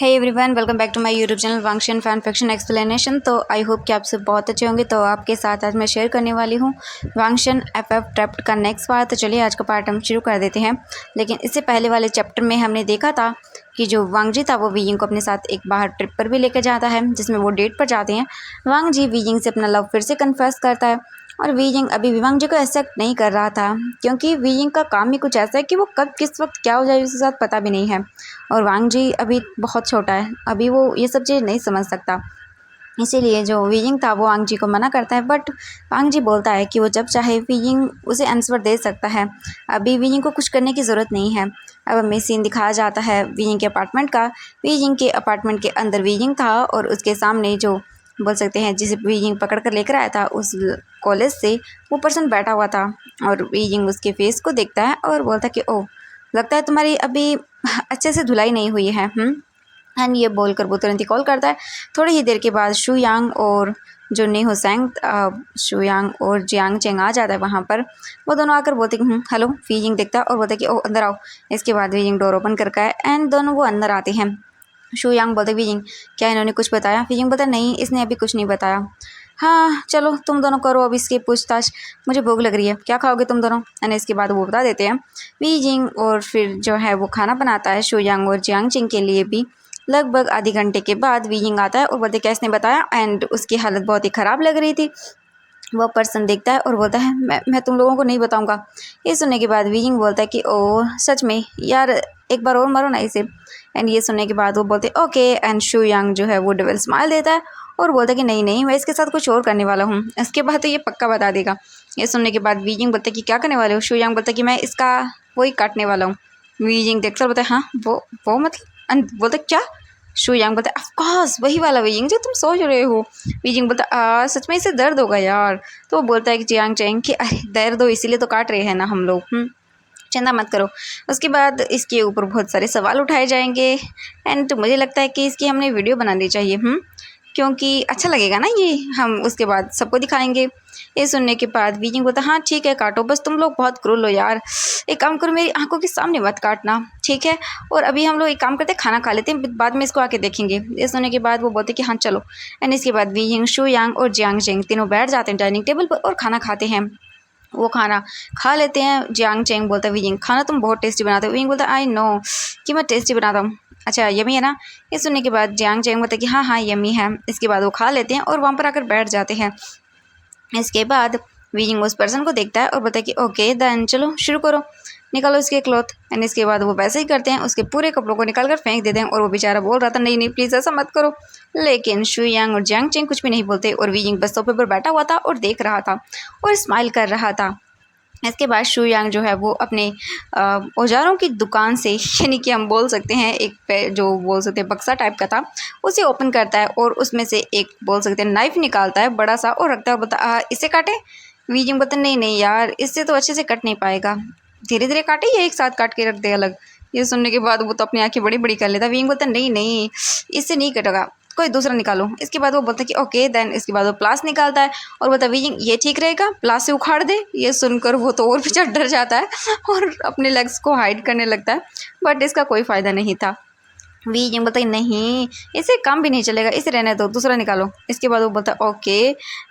Hey everyone, welcome back to my YouTube channel Wangxian fan fiction explanation. तो I hope कि आप सब बहुत अच्छे होंगे। तो आपके साथ आज मैं शेयर करने वाली हूँ वांगशन एफएफ ट्रैप्ड का नेक्स्ट पार्ट। तो चलिए आज का पार्ट हम शुरू कर देते हैं। लेकिन इससे पहले वाले चैप्टर में हमने देखा था कि जो वांग जी था वो वीयिंग को अपने साथ एक बाहर ट्रिप पर भी लेकर जाता है, जिसमें वो डेट पर जाते हैं। वांग जी वीयिंग से अपना लव फिर से कन्फेस करता है और वीयिंग अभी भी वांग जी को एक्सेप्ट नहीं कर रहा था, क्योंकि वीयिंग का काम ही कुछ ऐसा है कि वो कब किस वक्त क्या हो जाए उसके साथ पता भी नहीं है। और वांग जी अभी बहुत छोटा है, अभी वो ये सब चीज़ नहीं समझ सकता। इसीलिए जो वीयिंग था वो वांग जी को मना करता है, बट वांग जी बोलता है कि वो जब चाहे वीयिंग उसे आंसर दे सकता है। अभी वीयिंग को कुछ करने की ज़रूरत नहीं है। अब हमें सीन दिखाया जाता है वीयिंग के अपार्टमेंट का। वीयिंग के अपार्टमेंट के अंदर वीयिंग था और उसके सामने जो बोल सकते हैं जिसे वीयिंग पकड़ कर लेकर आया था उस कॉलेज से वो पर्सन बैठा हुआ था। और वीयिंग उसके फेस को देखता है और बोलता है कि ओह, लगता है तुम्हारी अभी अच्छे से धुलाई नहीं हुई है। एंड ये बोलकर वो तुरंत ही कॉल करता है। थोड़ी ही देर के बाद शू यांग और जो नेहो सेंग शू यांग और जियांग चेंग आ जाता है वहाँ पर। वो दोनों आकर बोलते कि हेलो। वीयिंग देखता है और बोलता है कि ओह, अंदर आओ। इसके बाद वीयिंग डोर ओपन करके है एंड दोनों वो अंदर आते हैं। शू यांग बोलते वीयिंग, क्या इन्होंने कुछ बताया? वीयिंग बोलता नहीं, इसने अभी कुछ नहीं बताया। हाँ चलो तुम दोनों करो अब इसकी पूछताछ, मुझे भूख लग रही है, क्या खाओगे तुम दोनों? एंड इसके बाद वो बता देते हैं वीयिंग। और फिर जो है वो खाना बनाता है शू यांग और जियांग चिंग के लिए भी। लगभग आधे घंटे के बाद वीयिंग आता है और बोलते क्या इसने बताया? एंड उसकी हालत बहुत ही ख़राब लग रही थी। वो पर्सन देखता है और बोलता है मैं तुम लोगों को नहीं बताऊंगा। ये सुनने के बाद वीयिंग बोलता है कि ओह सच में यार, एक बार और मारो ना इसे। एंड ये सुनने के बाद वो बोलते ओके। एंड शू यांग जो है वो डबल स्माइल देता है और बोलता है कि नहीं नहीं, मैं इसके साथ कुछ और करने वाला हूँ, इसके बाद तो ये पक्का बता देगा। ये सुनने के बाद वीयिंग बोलता है कि क्या करने वाले हो? शू यांग बोलता है कि मैं इसका वही काटने वाला हूँ। वीयिंग देखता बोलता है हाँ वो मतलब। एंड बोलता क्या? शू यांग बोलता है ऑफ कोर्स वही वाला वीयिंग जो तुम सोच रहे हो। वीयिंग बोलता सच में इसे दर्द होगा यार। तो वो बोलता है कि जियांग चेंग कि अरे दर्द हो इसीलिए तो काट रहे हैं ना हम लोग, चिंता मत करो। उसके बाद इसके ऊपर बहुत सारे सवाल उठाए जाएंगे एंड तो मुझे लगता है कि इसकी हमने वीडियो बनानी चाहिए, क्योंकि अच्छा लगेगा ना ये, हम उसके बाद सबको दिखाएंगे। ये सुनने के बाद वीयिंग बोलता हाँ ठीक है काटो, बस तुम लोग बहुत क्रूर हो यार, एक काम करो मेरी आंखों के सामने मत काटना, ठीक है? और अभी हम लोग एक काम करते हैं, खाना खा लेते हैं, बाद में इसको आके देखेंगे। ये सुनने के बाद वो बोलते कि हाँ चलो। एंड इसके बाद वीयिंग, शू यांग और जियांग चेंग तीनों बैठ जाते हैं डाइनिंग टेबल पर और खाना खाते हैं। वो खाना खा लेते हैं। जियांग चेंग बोलता है वीयिंग खाना तुम बहुत टेस्टी बनाते हो। वीयिंग बोलता है आई नो कि मैं टेस्टी बनाता हूँ, अच्छा यमी है ना? ये सुनने के बाद जियांग चेंग बोलता है कि हाँ हाँ यमी है। इसके बाद वो खा लेते हैं और वहाँ पर आकर बैठ जाते हैं। इसके बाद वीयिंग उस पर्सन को देखता है और बोलता है कि ओके देन चलो शुरू करो, निकालो इसके क्लॉथ। एंड इसके बाद वो वैसे ही करते हैं, उसके पूरे कपड़ों को निकाल कर फेंक देते हैं। और वो बेचारा बोल रहा था नहीं नहीं प्लीज़ ऐसा मत करो, लेकिन शू यांग और जियांग चेंग कुछ भी नहीं बोलते और वीयिंग बस सोफे पर बैठा हुआ था और देख रहा था और स्माइल कर रहा था। इसके बाद शू यांग जो है वो अपने औजारों की दुकान से यानी कि हम बोल सकते हैं एक जो बोल सकते हैं बक्सा टाइप का था, उसे ओपन करता है और उसमें से एक बोल सकते हैं नाइफ निकालता है बड़ा सा और रखता है। बोलता इसे काटे? वीजिंग बोलता नहीं नहीं यार, इससे तो अच्छे से कट नहीं पाएगा, धीरे धीरे काटे या एक साथ काट के रख दे अलग। ये सुनने के बाद वो तो अपनी आंखें बड़ी बड़ी कर लेता। वीइंग बोलता नहीं नहीं इससे नहीं कटेगा, कोई दूसरा निकालो। इसके बाद वो बोलता है कि ओके देन। इसके बाद वो प्लास निकालता है और बोलता है वीजिंग ये ठीक रहेगा, प्लास से उखाड़ दे। ये सुनकर वो तो और भी डर जाता है और अपने लेग्स को हाइड करने लगता है, बट इसका कोई फ़ायदा नहीं था। वीजिंग बोलता है नहीं इसे काम भी नहीं चलेगा, इसे रहने दो, दूसरा निकालो। इसके बाद वो बोलता है ओके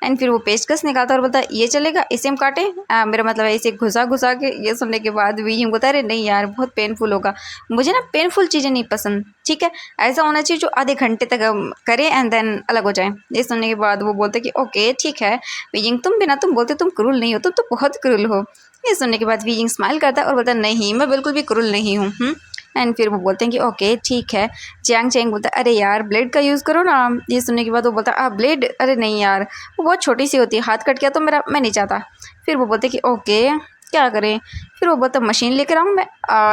एंड फिर वो पेचकस निकालता है और बोलता है ये चलेगा, इसे हम काटें? मेरा मतलब है इसे घुसा घुसा के। ये सुनने के बाद वीजिंग बोलता है अरे नहीं यार बहुत पेनफुल होगा, मुझे ना पेनफुल चीज़ें नहीं पसंद, ठीक है? ऐसा होना चाहिए जो आधे घंटे तक करे एंड देन अलग हो जाए। ये सुनने के बाद वो बोलते कि ओके ठीक है वीजिंग, तुम बिना तुम बोलते तुम क्रूल नहीं हो, तुम तो बहुत क्रूल हो। ये सुनने के बाद वीजिंग स्माइल करता है और बोलता है नहीं मैं बिल्कुल भी क्रूल नहीं हूँ। एंड फिर वो बोलते हैं कि ओके ठीक है। जियांग चेंग बोलता है अरे यार ब्लेड का यूज़ करो ना। ये सुनने के बाद वो बोलता है ब्लेड? अरे नहीं यार वो बहुत छोटी सी होती है, हाथ कट गया तो मेरा, मैं नहीं चाहता। फिर वो बोलते कि ओके क्या करें? फिर वो बोलता मशीन लेकर आऊँ मैं?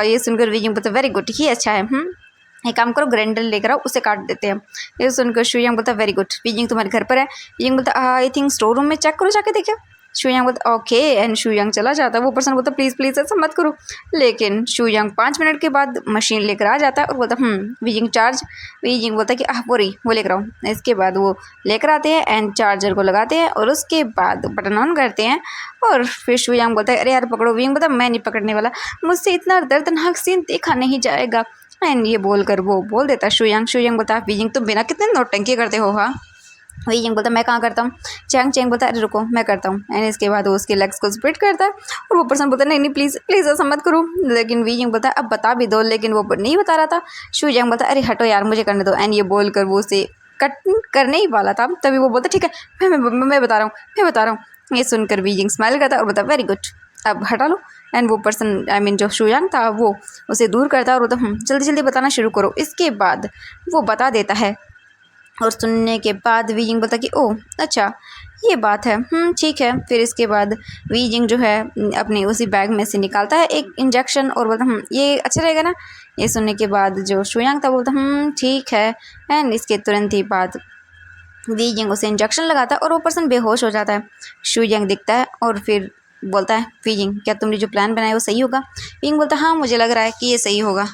ये सुनकर वीजिंग बोलता वेरी गुड, ये अच्छा है। एक काम करो ग्राइंडर लेकर आओ, उसे काट देते हैं। ये सुनकर शुयांग बोलता वेरी गुड। वीजिंग तुम्हारे घर पर है? वीजिंग बोलता आई थिंक स्टोर रूम में, चेक करो जाके देखिए। शुयांग बोलता ओके एंड शुयांग चला जाता है। वो पर्सन बोलता प्लीज़ प्लीज़ ऐसा मत करो, लेकिन शुयांग 5 मिनट के बाद मशीन लेकर आ जाता है और बोलता वीजिंग चार्ज। वीजिंग बोलता कि वो लेकर आओ। इसके बाद वो लेकर आते हैं एंड चार्जर को लगाते हैं और उसके बाद बटन ऑन करते हैं और फिर शुयांग बोलता है अरे यार पकड़ो। वीजिंग बोलता मैं नहीं पकड़ने वाला, मुझसे इतना दर्दनाक सीन देखा नहीं जाएगा। एंड ये बोलकर वो बोल देता शुयांग। शुयांग बोलता वीजिंग तुम बिना कितने नौटंकी करते हो हाँ। वीजिंग बोलता मैं कहाँ करता हूँ। चैंग चैंग बोलता अरे रुको मैं करता हूँ। एंड इसके बाद वो उसके लेग्स को स्प्रेड करता है और वो पर्सन बोलता नहीं नहीं प्लीज़ प्लीज़ ऐसा मत करो। लेकिन वीजिंग बोलता अब बता भी दो, लेकिन वो नहीं बता रहा था। शुयांग बोलता अरे हटो यार मुझे करने दो। एंड ये बोलकर वो उसे कट करने ही वाला था, तभी वो बोलता ठीक है मैं बता रहा हूँ मैं बता रहा हूँ। ये सुनकर वीजिंग स्माइल करता है और बोलता वेरी गुड अब हटा लो। एंड वो पर्सन आई मीन जो शुयांग था वो उसे दूर करता है और बोलता जल्दी जल्दी बताना शुरू करो। इसके बाद वो बता देता है और सुनने के बाद वीजिंग बोलता कि ओह अच्छा ये बात है ठीक है। फिर इसके बाद वीजिंग जो है अपने उसी बैग में से निकालता है एक इंजेक्शन और बोलता ये अच्छा रहेगा ना। ये सुनने के बाद जो शुयांग था बोलता ठीक है। एंड इसके तुरंत ही बाद वीजिंग उसे इंजेक्शन लगाता है और वो पर्सन बेहोश हो जाता है। शुयांग दिखता है और फिर बोलता है वीजिंग क्या तुमने जो प्लान बनाया वो सही होगा। वीजिंग बोलता हाँ मुझे लग रहा है कि ये सही होगा।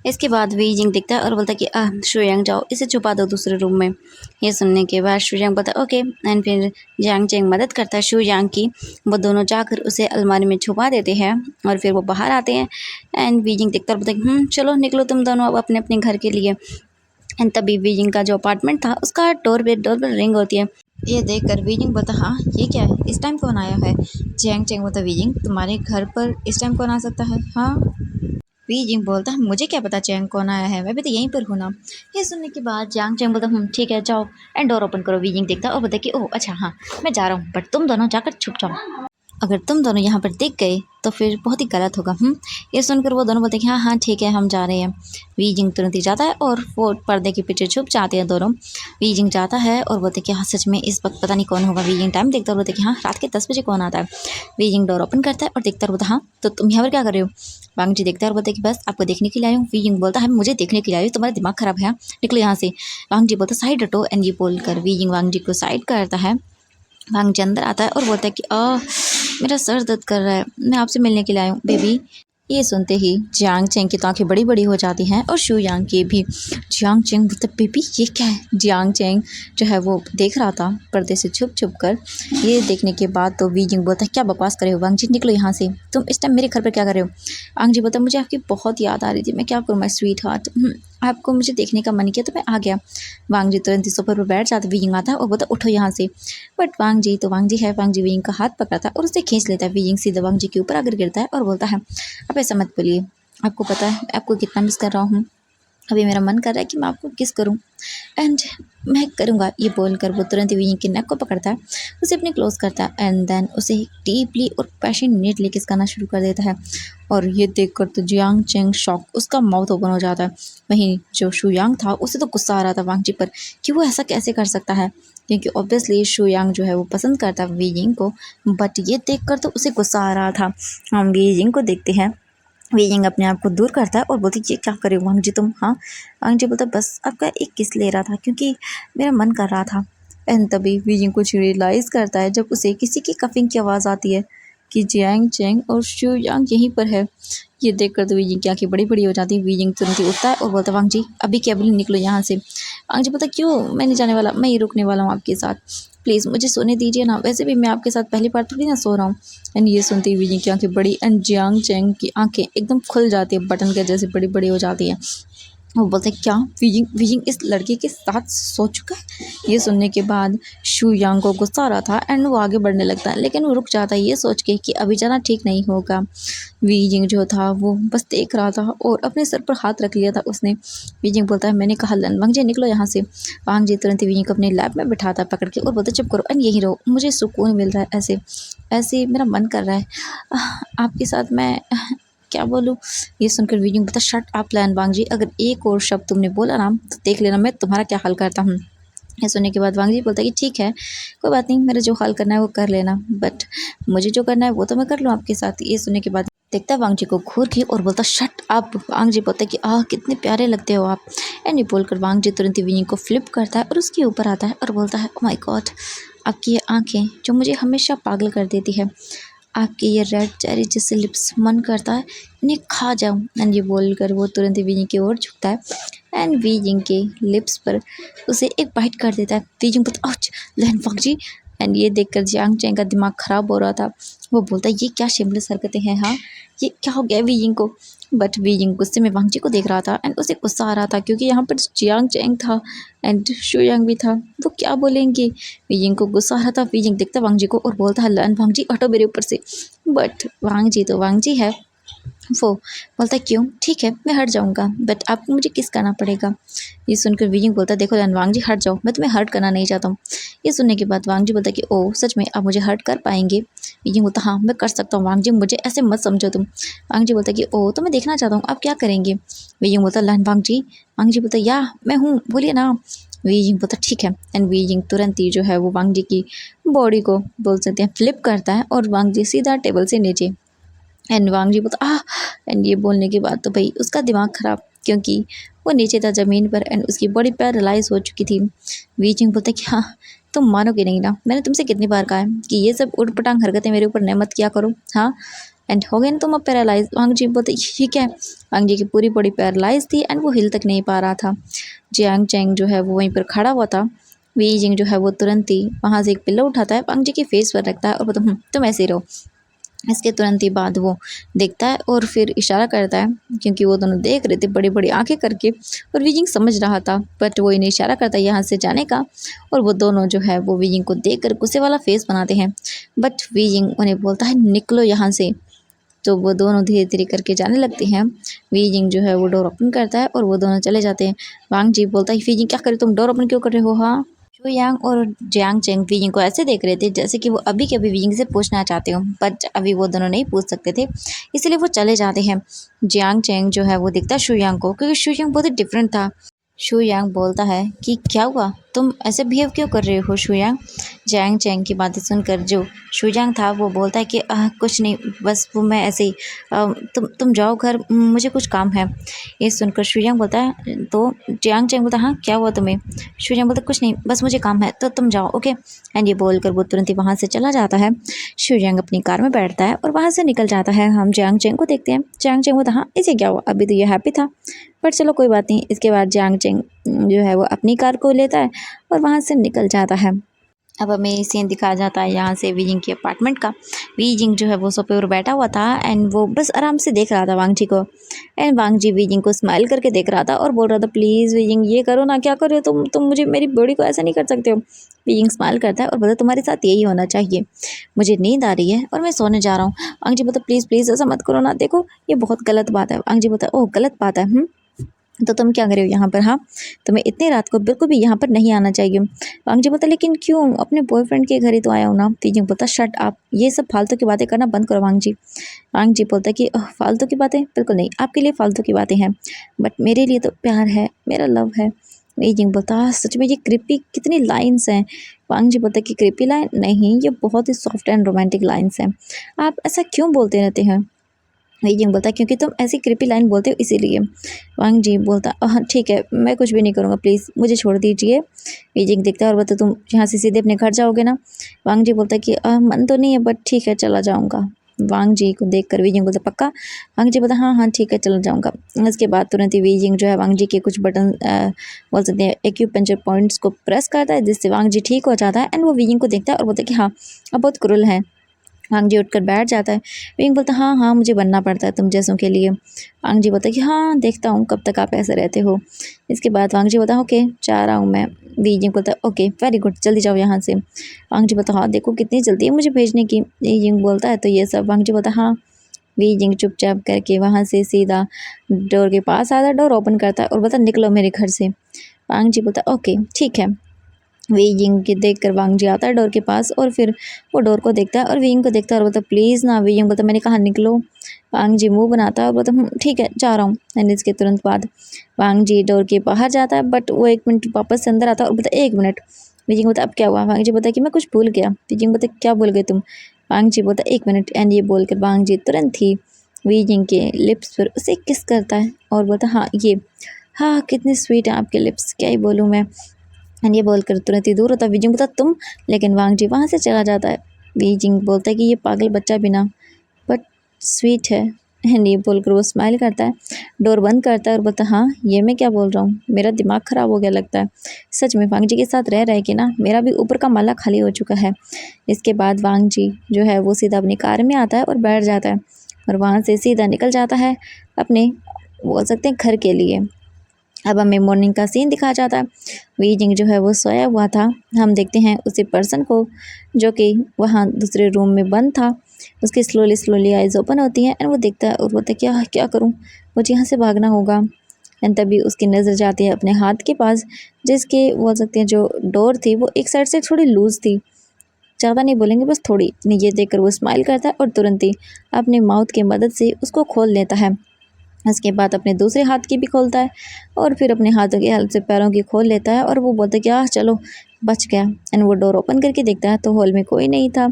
इसके बाद वीजिंग दिखता है और बोलता है कि शुयांग जाओ इसे छुपा दो दूसरे रूम में। ये सुनने के बाद शुयांग बोलता है ओके। एंड फिर जियांग चेंग मदद करता है शुयांग की। वो दोनों जाकर उसे अलमारी में छुपा देते हैं और फिर वो बाहर आते हैं। एंड वीजिंग दिखता है और बोलता है चलो निकलो तुम दोनों अब अपने अपने घर के लिए। एंड तभी वीजिंग का जो अपार्टमेंट था उसका डोर बेल रिंग होती है। ये देखकर वीजिंग बोलता हाँ ये क्या है इस टाइम कौन आया है। जियांग चेंग बोलता वीजिंग तुम्हारे घर पर इस टाइम कौन आ सकता है हाँ। वीजिंग बोलता मुझे क्या पता चैंग कौन आया है मैं भी तो यहीं पर हूँ ना। ये सुनने के बाद जियांग चैंग बोलता ठीक है जाओ एंड डोर ओपन करो। वीजिंग देखता और बोलता कि ओह अच्छा हाँ मैं जा रहा हूँ बट तुम दोनों जाकर छुप जाओ। अगर तुम दोनों यहाँ पर दिख गए तो फिर बहुत ही गलत होगा। ये सुनकर वो दोनों बोलते कि हाँ हाँ ठीक है हम जा रहे हैं। वीजिंग तुरंत ही जाता है और वो पर्दे के पीछे छुप जाते हैं दोनों। वीजिंग जाता है और बोलते कि हाँ सच में इस वक्त पता नहीं कौन होगा। वीजिंग टाइम देखता और बोलते कि हाँ रात के 10 बजे कौन आता है। वीजिंग डोर ओपन करता है और देखता और बोलता हाँ तो तुम यहाँ पर क्या कर रहे हो। वांग जी देखता है और बोलते कि बस आपको देखने के लिए आई हूँ। वीजिंग बोलता है मुझे देखने के लिए आई हूँ तुम्हारा दिमाग खराब है निकलो यहाँ से। वांग जी बोलता साइड हटो। एंड ये बोलकर वीजिंग वांग जी को साइड करता है। वांग जी अंदर आता है और बोलता है कि मेरा सर दर्द कर रहा है मैं आपसे मिलने के लिए आया हूँ बेबी। ये सुनते ही जियांग चेंग की तो आंखें बड़ी बड़ी हो जाती हैं और शुयांग की भी। जियांग चेंग बोलता बेबी ये क्या है। जियांग चेंग जो है वो देख रहा था पर्दे से छुप छुप कर। ये देखने के बाद तो वीजिंग बोलता है क्या बकवास करे हो वांग जी निकलो यहाँ से तुम इस टाइम मेरे घर पर क्या कर रहे हो। वांग जी बोलता मुझे आपकी बहुत याद आ रही थी मैं क्या करूँ माय स्वीट हार्ट आपको मुझे देखने का मन किया तो मैं आ गया। वांग जी तुरंत ही सोफे पर बैठ जाता। वीजिंग आता है और बोलता उठो यहाँ से। बट वांग जी तो वांग जी है। वांग जी वीजिंग का हाथ पकड़ता है और उसे खींच लेता है। वीजिंग सीधा वांग जी के ऊपर आकर गिरता है और बोलता है अब ऐसा मत बोलिए आपको पता है आपको कितना मिस कर रहा हूँ। अभी मेरा मन कर रहा है कि मैं आपको किस करूं एंड मैं करूंगा। ये बोलकर वो तुरंत ही वीजिंग के नेक को पकड़ता है उसे अपने क्लोज करता है एंड देन उसे डीपली और पैशनेटली किस करना शुरू कर देता है। और ये देखकर तो जियांग चेंग शॉक उसका माउथ ओपन हो जाता है। वहीं जो शुयांग था उसे तो गुस्सा आ रहा था वांग जी पर कि वो ऐसा कैसे कर सकता है क्योंकि ऑब्वियसली शुयांग जो है वो पसंद करता है वीजिंग को। बट ये देखकर तो उसे गुस्सा आ रहा था। हम वीजिंग को देखते हैं। वीजिंग अपने आप को दूर करता है और बोलती ये क्या करे वांग जी तुम हाँ। वांग जी बोलता बस आपका एक किस ले रहा था क्योंकि मेरा मन कर रहा था। एंड तभी वीजिंग कुछ रियलाइज़ करता है जब उसे किसी की कफिंग की आवाज़ आती है कि जियांग चेंग और शुयांग यहीं पर है। ये देखकर तो वीजिंग की आंखें बड़ी बड़ी हो जाती है। वीजिंग तुरंत ही उठता है और बोलता वांग जी अभी क्या बोली निकलो यहाँ से। वांग जी बोलता क्यों मैं नहीं जाने वाला मैं ही रुकने वाला हूँ आपके साथ प्लीज़ मुझे सोने दीजिए ना वैसे भी मैं आपके साथ पहली बार थोड़ी ना सो रहा हूँ। एंड ये सुनते ही वीजिंग की आंखें बड़ी एंड जियांग चेंग की आंखें एकदम खुल जाती है बटन के जैसे बड़ी बड़ी हो जाती है। वो बोलते हैं क्या वीजिंग वीजिंग इस लड़के के साथ सो चुका है। ये सुनने के बाद शुयांग को गुस्सा आ रहा था एंड वो आगे बढ़ने लगता है लेकिन वो रुक जाता है ये सोच के कि अभी जाना ठीक नहीं होगा। वीजिंग जो था वो बस देख रहा था और अपने सर पर हाथ रख लिया था उसने। वीजिंग बोलता है मैंने कहा वांग जी निकलो यहाँ से। वांग जी तुरंत वीजिंग को अपने लैब में बिठाता पकड़ के और बोलता चुप करो एंड यहीं रहो मुझे सुकून मिल रहा है ऐसे ऐसे मेरा मन कर रहा है आपके साथ मैं क्या बोलूँ। ये सुनकर वीजिंग बोलता शट अप वांग जी अगर एक और शब्द तुमने बोला ना तो देख लेना मैं तुम्हारा क्या हाल करता हूँ। ये सुनने के बाद वांग जी बोलता है कि ठीक है कोई बात नहीं मेरा जो हाल करना है वो कर लेना बट मुझे जो करना है वो तो मैं कर लूँ आपके साथ। ये सुनने के बाद देखता है वांग जी को घूर के और बोलता शट अप। वांग जी बोलता है कि कितने प्यारे लगते हो आप। एंड ये बोलकर वांग जी तुरंत ही वीजिंग को फ्लिप करता है और उसके ऊपर आता है और बोलता है ओह माय गॉड आपकी ये आँखें जो मुझे हमेशा पागल कर देती है आपके ये रेड चेरी जैसे लिप्स मन करता है इन्हें खा जाऊं। एंड ये बोलकर वो तुरंत ही वीजिंग की ओर झुकता है एंड वीजिंग के लिप्स पर उसे एक बाइट कर देता है। वीजिंग बोलता औच वांग जी। एंड ये देखकर जियांग चेंग का दिमाग ख़राब हो रहा था। वो बोलता है ये क्या शेमलेस हरकतें हैं हाँ ये क्या हो गया वीजिंग को। बट वीजिंग गुस्से में वांग जी को देख रहा था एंड उसे गुस्सा आ रहा था क्योंकि यहाँ पर जियांग चैंग था एंड शू यांग भी था। वो क्या बोलेंगे? वीजिंग को गुस्सा आ रहा था। वीजिंग देखता वांग जी को और बोलता है लन वांग जी हटो मेरे ऊपर से। बट वांग जी तो वांग जी है। वो बोलता है क्यों? ठीक है मैं हट जाऊंगा बट आपको मुझे किस करना पड़ेगा। ये सुनकर वीजिंग बोलता है देखो लन वांग जी हट जाओ, मैं तुम्हें हर्ट करना नहीं चाहता हूँ। ये सुनने के बाद वांग जी बोलता है कि ओ सच में आप मुझे हर्ट कर पाएंगे? वीजिंग बोलता हाँ मैं कर सकता हूँ वांग जी, मुझे ऐसे मत समझो तुम। वांग जी बोलता है कि ओ तो मैं देखना चाहता हूँ आप क्या करेंगे। वीजिंग बोलता है लन वांग जी। वांग जी बोलता है या मैं हूँ बोलिए ना। वीजिंग बोलता ठीक है एंड वीजिंग तुरंत ही जो है वो वांग जी की बॉडी को बोल सकते हैं फ्लिप करता है और वांग जी सीधा टेबल से नीचे। एंड वांग जी बोलता एंड ये बोलने के बाद तो भाई उसका दिमाग ख़राब, क्योंकि वो नीचे था ज़मीन पर एंड उसकी बॉडी पैरालाइज हो चुकी थी। वीजिंग बोलता है कि हाँ तुम मानोगे नहीं ना, मैंने तुमसे कितनी बार कहा है कि ये सब उठ पटांग हरकतें मेरे ऊपर न मत किया करो। हाँ एंड हो गए ना तुम अब पैरालाइज। वांग जी बोलते ठीक है। वांग जी की पूरी बॉडी पैरालाइज थी एंड वो हिल तक नहीं पा रहा था। जियांग चैंग जो है वो वहीं पर खड़ा हुआ था। वीजिंग जो है वो तुरंत ही वहाँ से एक पिल्लो उठाता है, वांग जी के फेस पर रखता है और बोलता तुम ऐसे ही रहो। इसके तुरंत ही बाद वो देखता है और फिर इशारा करता है, क्योंकि वो दोनों देख रहे थे बड़ी बड़ी आंखें करके और वीजिंग समझ रहा था बट वो इन्हें इशारा करता है यहाँ से जाने का। और वो दोनों जो है वो वीजिंग को देखकर गुस्से वाला फेस बनाते हैं बट वीजिंग उन्हें बोलता है निकलो यहाँ से। तो वो दोनों धीरे धीरे करके जाने लगते हैं। वीजिंग जो है वो डोर ओपन करता है और वो दोनों चले जाते हैं। वांग जी बोलता है वीजिंग क्या करे तुम डोर ओपन क्यों कर रहे हो? हाँ शू यांग और जियांग चेंग वीजिंग को ऐसे देख रहे थे जैसे कि वो अभी के अभी वीजिंग से पूछना चाहते हो बट अभी वो दोनों नहीं पूछ सकते थे, इसलिए वो चले जाते हैं। जियांग चेंग जो है वो दिखता है शू यांग को, क्योंकि शू यांग बहुत ही डिफरेंट था। शू यांग बोलता है कि क्या हुआ तुम ऐसे बिहेव क्यों कर रहे हो शू यांग। जियांग चेंग की बातें सुनकर जो शू यांग था वो बोलता है कि कुछ नहीं बस वो मैं ऐसे ही तुम जाओ घर, मुझे कुछ काम है। ये सुनकर शू यांग बोलता है तो जियांग चेंग बोलता है हाँ क्या हुआ तुम्हें? शू यांग बोलता कुछ नहीं बस मुझे काम है तो तुम जाओ ओके। एंड ये बोलकर वो तुरंत ही वहाँ से चला जाता है। शू यांग अपनी कार में बैठता है और वहाँ से निकल जाता है। हम जियांग चेंग को देखते हैं। जियांग चेंग बोलता हाँ इसे क्या हुआ, अभी तो ये हैप्पी था बट चलो कोई बात नहीं। इसके बाद जियांग चेंग जो है वो अपनी कार को लेता है और वहाँ से निकल जाता है। अब हमें सीन दिखाया जाता है यहाँ से वीजिंग के अपार्टमेंट का। वीजिंग जो है वो सोफे पर बैठा हुआ था एंड वो बस आराम से देख रहा था वांग जी को। एंड वांग जी वीजिंग को स्माइल करके देख रहा था और बोल रहा था प्लीज़ वीजिंग ये करो ना, क्या कर रहे हो तुम मुझे मेरी बॉडी को ऐसा नहीं कर सकते हो। वीजिंग स्माइल करता है और बोलता तुम्हारे साथ यही होना चाहिए, मुझे नींद आ रही है और मैं सोने जा रहा हूँ। वांग जी बोलता प्लीज़ प्लीज़ ऐसा मत करो ना, देखो ये बहुत गलत बात है। वांग जी बोलता ओह गलत बात है तो तुम क्या कर रहे हो यहाँ पर? हाँ तुम्हें इतनी रात को बिल्कुल भी यहाँ पर नहीं आना चाहिए। वांग जी बोलता लेकिन क्यों, अपने बॉयफ्रेंड के घर ही तो आया हूँ ना। वीजिंग बोलता शट आप, ये सब फालतू की बातें करना बंद करो वांग जी। वांग जी बोलता कि फालतू की बातें बिल्कुल नहीं, आपके लिए फालतू की बातें हैं बट मेरे लिए तो प्यार है, मेरा लव है। वीजिंग बोलता सच में ये क्रिपी कितनी लाइन्स हैं। वांग जी बोलता कि क्रिपी लाइन नहीं, ये बहुत ही सॉफ्ट एंड रोमांटिक लाइन्स हैं, आप ऐसा क्यों बोलते रहते हैं। वीजिंग बोलता क्योंकि तुम ऐसी क्रिपी लाइन बोलते हो इसीलिए। वांग जी बोलता ठीक है मैं कुछ भी नहीं करूँगा, प्लीज़ मुझे छोड़ दीजिए। वीजिंग देखता है और बोलता तुम यहाँ से सीधे अपने घर जाओगे ना। वांग जी बोलता कि मन तो नहीं है बट ठीक है चला जाऊँगा। वांग जी को देखकर वीजिंग बोलता पक्का? वांग जी बोलता हाँ हाँ ठीक है चला जाऊँगा। इसके बाद तुरंत ही वीजिंग जो है वांग जी के कुछ बटन बोल सकते हैं एक्यूपंक्चर पॉइंट्स को प्रेस करता है जिससे वांग जी ठीक हो जाता है। एंड वो वीजिंग को देखता है और बोलता है कि हाँ अब बहुत क्रूर है। वांग जी उठकर बैठ जाता है। विंग बोलता हाँ हाँ मुझे बनना पड़ता है तुम जैसों के लिए। वांग जी बोलता कि हाँ देखता हूँ कब तक आप ऐसे रहते हो। इसके बाद वांग जी बोलता ओके जा रहा हूँ मैं। वीजिंग बोलता ओके वेरी गुड जल्दी जाओ यहाँ से। वांग जी बोलता हाँ देखो कितनी जल्दी है मुझे भेजने की। वीजिंग बोलता है तो ये सब। वांग जी बोलता हाँ। वीजिंग चुपचाप करके वहाँ से सीधा डोर के पास आता है, डोर ओपन करता है और बोलता निकलो मेरे घर से। वांग जी बोलता ओके ठीक है। वीजिंग के देख कर वांग जी आता है डोर के पास और फिर वो डोर को देखता है और वीइंग को देखता है और बोलता प्लीज़ ना। वीइंग बोलता मैंने कहा निकलो। वांग जी मुंह बनाता है और बोलता ठीक है जा रहा हूँ। एंड इसके तुरंत बाद वांग जी डोर के बाहर जाता है बट वो 1 मिनट वापस से अंदर आता है और बोलता 1 मिनट। वीजिंग बोलता अब क्या हुआ? वांग जी बोलता कि मैं कुछ भूल गया। वीजिंग बोलता क्या भूल गए तुम? वांग जी बोलता 1 मिनट। एंड ये बोलकर वांग जी तुरंत ही वीजिंग के लिप्स पर उसे किस करता है और बोलता हाँ ये हाँ कितने स्वीट हैं आपके लिप्स, क्या ही बोलूँ मैं। एंड ये बोलकर तुरंत ही दूर होता है। वीजिंग बोलता तुम, लेकिन वांग जी वहाँ से चला जाता है। वीजिंग बोलता है कि ये पागल बच्चा भी ना बट स्वीट है। एंड ये बोलकर वो स्माइल करता है, डोर बंद करता है और बोलता हाँ ये मैं क्या बोल रहा हूँ, मेरा दिमाग ख़राब हो गया लगता है। सच में वांग जी के साथ रह के ना मेरा भी ऊपर का माला खाली हो चुका है। इसके बाद वांग जी जो है वो सीधा अपनी कार में आता है और बैठ जाता है। और वहाँ से सीधा निकल जाता है अपने बोल सकते हैं घर के लिए। अब हमें मॉर्निंग का सीन दिखाया जाता है। वी जिंग जो है वो सोया हुआ था। हम देखते हैं उसी पर्सन को जो कि वहाँ दूसरे रूम में बंद था। उसकी स्लोली आइज़ ओपन होती हैं एंड वो देखता है और बोलता है क्या क्या करूँ, मुझे यहाँ से भागना होगा। एंड तभी उसकी नज़र जाती है अपने हाथ के पास, जिसके बोल सकते हैं जो डोर थी वो एक साइड से थोड़ी लूज़ थी, ज़्यादा नहीं बोलेंगे बस थोड़ी। ये देखकर वो स्माइल करता है और तुरंत ही अपने माउथ की मदद से उसको खोल लेता है। उसके बाद अपने दूसरे हाथ की भी खोलता है और फिर अपने हाथों की हेल्प से पैरों की खोल लेता है और वो बोलता है कि चलो बच गया। एंड वो डोर ओपन करके देखता है तो हॉल में कोई नहीं था।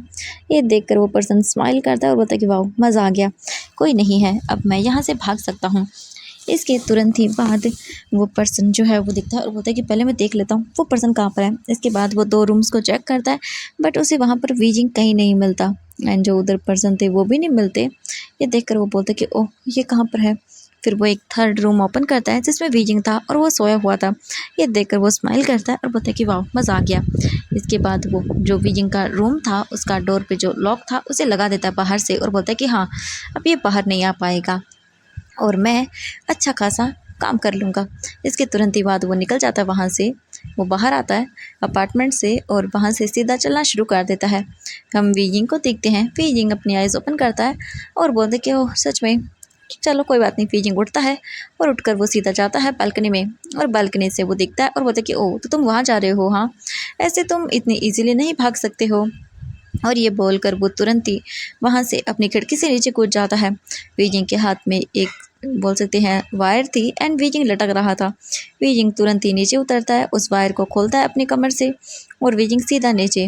ये देखकर वो पर्सन स्माइल करता है और बोलता है कि वाह मज़ा आ गया, कोई नहीं है, अब मैं यहाँ से भाग सकता हूँ। इसके तुरंत ही बाद वो पर्सन जो है वो दिखता है और बोलता है कि पहले मैं देख लेता हूँ वो पर्सन कहाँ पर है। इसके बाद वो 2 रूम्स को चेक करता है बट उसे वहाँ पर वी जिंग कहीं नहीं मिलता एंड जो उधर पर्सन थे वो भी नहीं मिलते। ये देखकर वो बोलता है कि ओह ये कहाँ पर है। फिर वो एक 3rd रूम ओपन करता है जिसमें वी जिंग था और वो सोया हुआ था। ये देखकर वो स्माइल करता है और बोलता है कि वाह मज़ा आ गया। इसके बाद वो जो वी जिंग का रूम था उसका डोर पे जो लॉक था उसे लगा देता है बाहर से और बोलता है कि हाँ अब ये बाहर नहीं आ पाएगा और मैं अच्छा खासा काम कर लूँगा। इसके तुरंत ही बाद वो निकल जाता है वहाँ से। वो बाहर आता है अपार्टमेंट से और वहाँ से सीधा चलना शुरू कर देता है। हम वी जिंग को देखते हैं। वी जिंग अपनी आइज़ ओपन करता है और बोलते कि ओह सच में, चलो कोई बात नहीं। वी जिंग उठता है और उठकर वो सीधा जाता है बालकनी में और बालकनी से वो देखता है और बोलता है कि ओह तो तुम वहाँ जा रहे हो, हाँ ऐसे तुम इतनी ईजिली नहीं भाग सकते हो। और ये बोलकर वो तुरंत ही वहाँ से अपनी खिड़की से नीचे कूद जाता है। वी जिंग के हाथ में एक बोल सकते हैं वायर थी एंड वी जिंग लटक रहा था। वी जिंग तुरंत ही नीचे उतरता है, उस वायर को खोलता है अपनी कमर से और वी जिंग सीधा नीचे।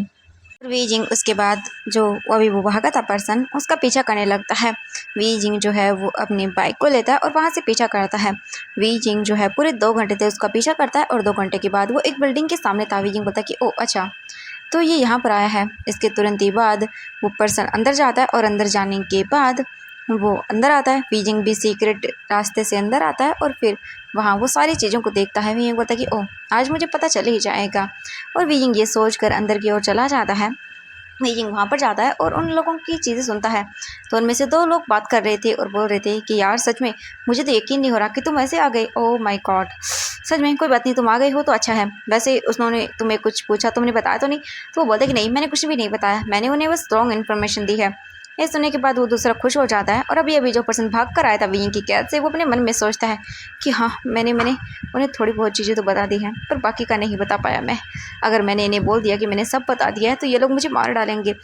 वी जिंग उसके बाद जो अभी वो भागा था पर्सन उसका पीछा करने लगता है। वी जिंग जो है वो अपनी बाइक को लेता है और वहाँ से पीछा करता है। वी जिंग जो है पूरे 2 घंटे से उसका पीछा करता है और 2 घंटे के बाद वो एक बिल्डिंग के सामने था। वी जिंग बोलता है कि ओ अच्छा तो ये यहाँ पर आया है। इसके तुरंत ही बाद वो पर्सन अंदर जाता है और अंदर जाने के बाद वो अंदर आता है। वी जिंग भी सीक्रेट रास्ते से अंदर आता है और फिर वहाँ वो सारी चीज़ों को देखता है। वी जिंग बोलता है कि ओह आज मुझे पता चल ही जाएगा और वी जिंग ये सोच कर अंदर की ओर चला जाता है। वी जिंग वहाँ पर जाता है और उन लोगों की चीज़ें सुनता है। तो उनमें से 2 लोग बात कर रहे थे और बोल रहे थे कि यार सच में मुझे तो यकीन नहीं हो रहा कि तुम ऐसे आ गए। ओह माय गॉड, सच में कोई बात नहीं, तुम आ गई हो तो अच्छा है। वैसे उन्होंने तुम्हें कुछ पूछा, तुमने बताया तो नहीं? तो वो बोलते कि नहीं मैंने कुछ भी नहीं बताया, मैंने उन्हें बस रॉन्ग इन्फॉर्मेशन दी है। ये सुनने के बाद वो दूसरा खुश हो जाता है और अभी जो पर्सन भाग कर आया था वी जिंग की कैद से वो अपने मन में सोचता है कि हाँ मैंने उन्हें थोड़ी बहुत चीज़ें तो बता दी हैं पर बाकी का नहीं बता पाया मैं। अगर मैंने इन्हें बोल दिया कि मैंने सब बता दिया है तो ये लोग मुझे मार डालेंगे।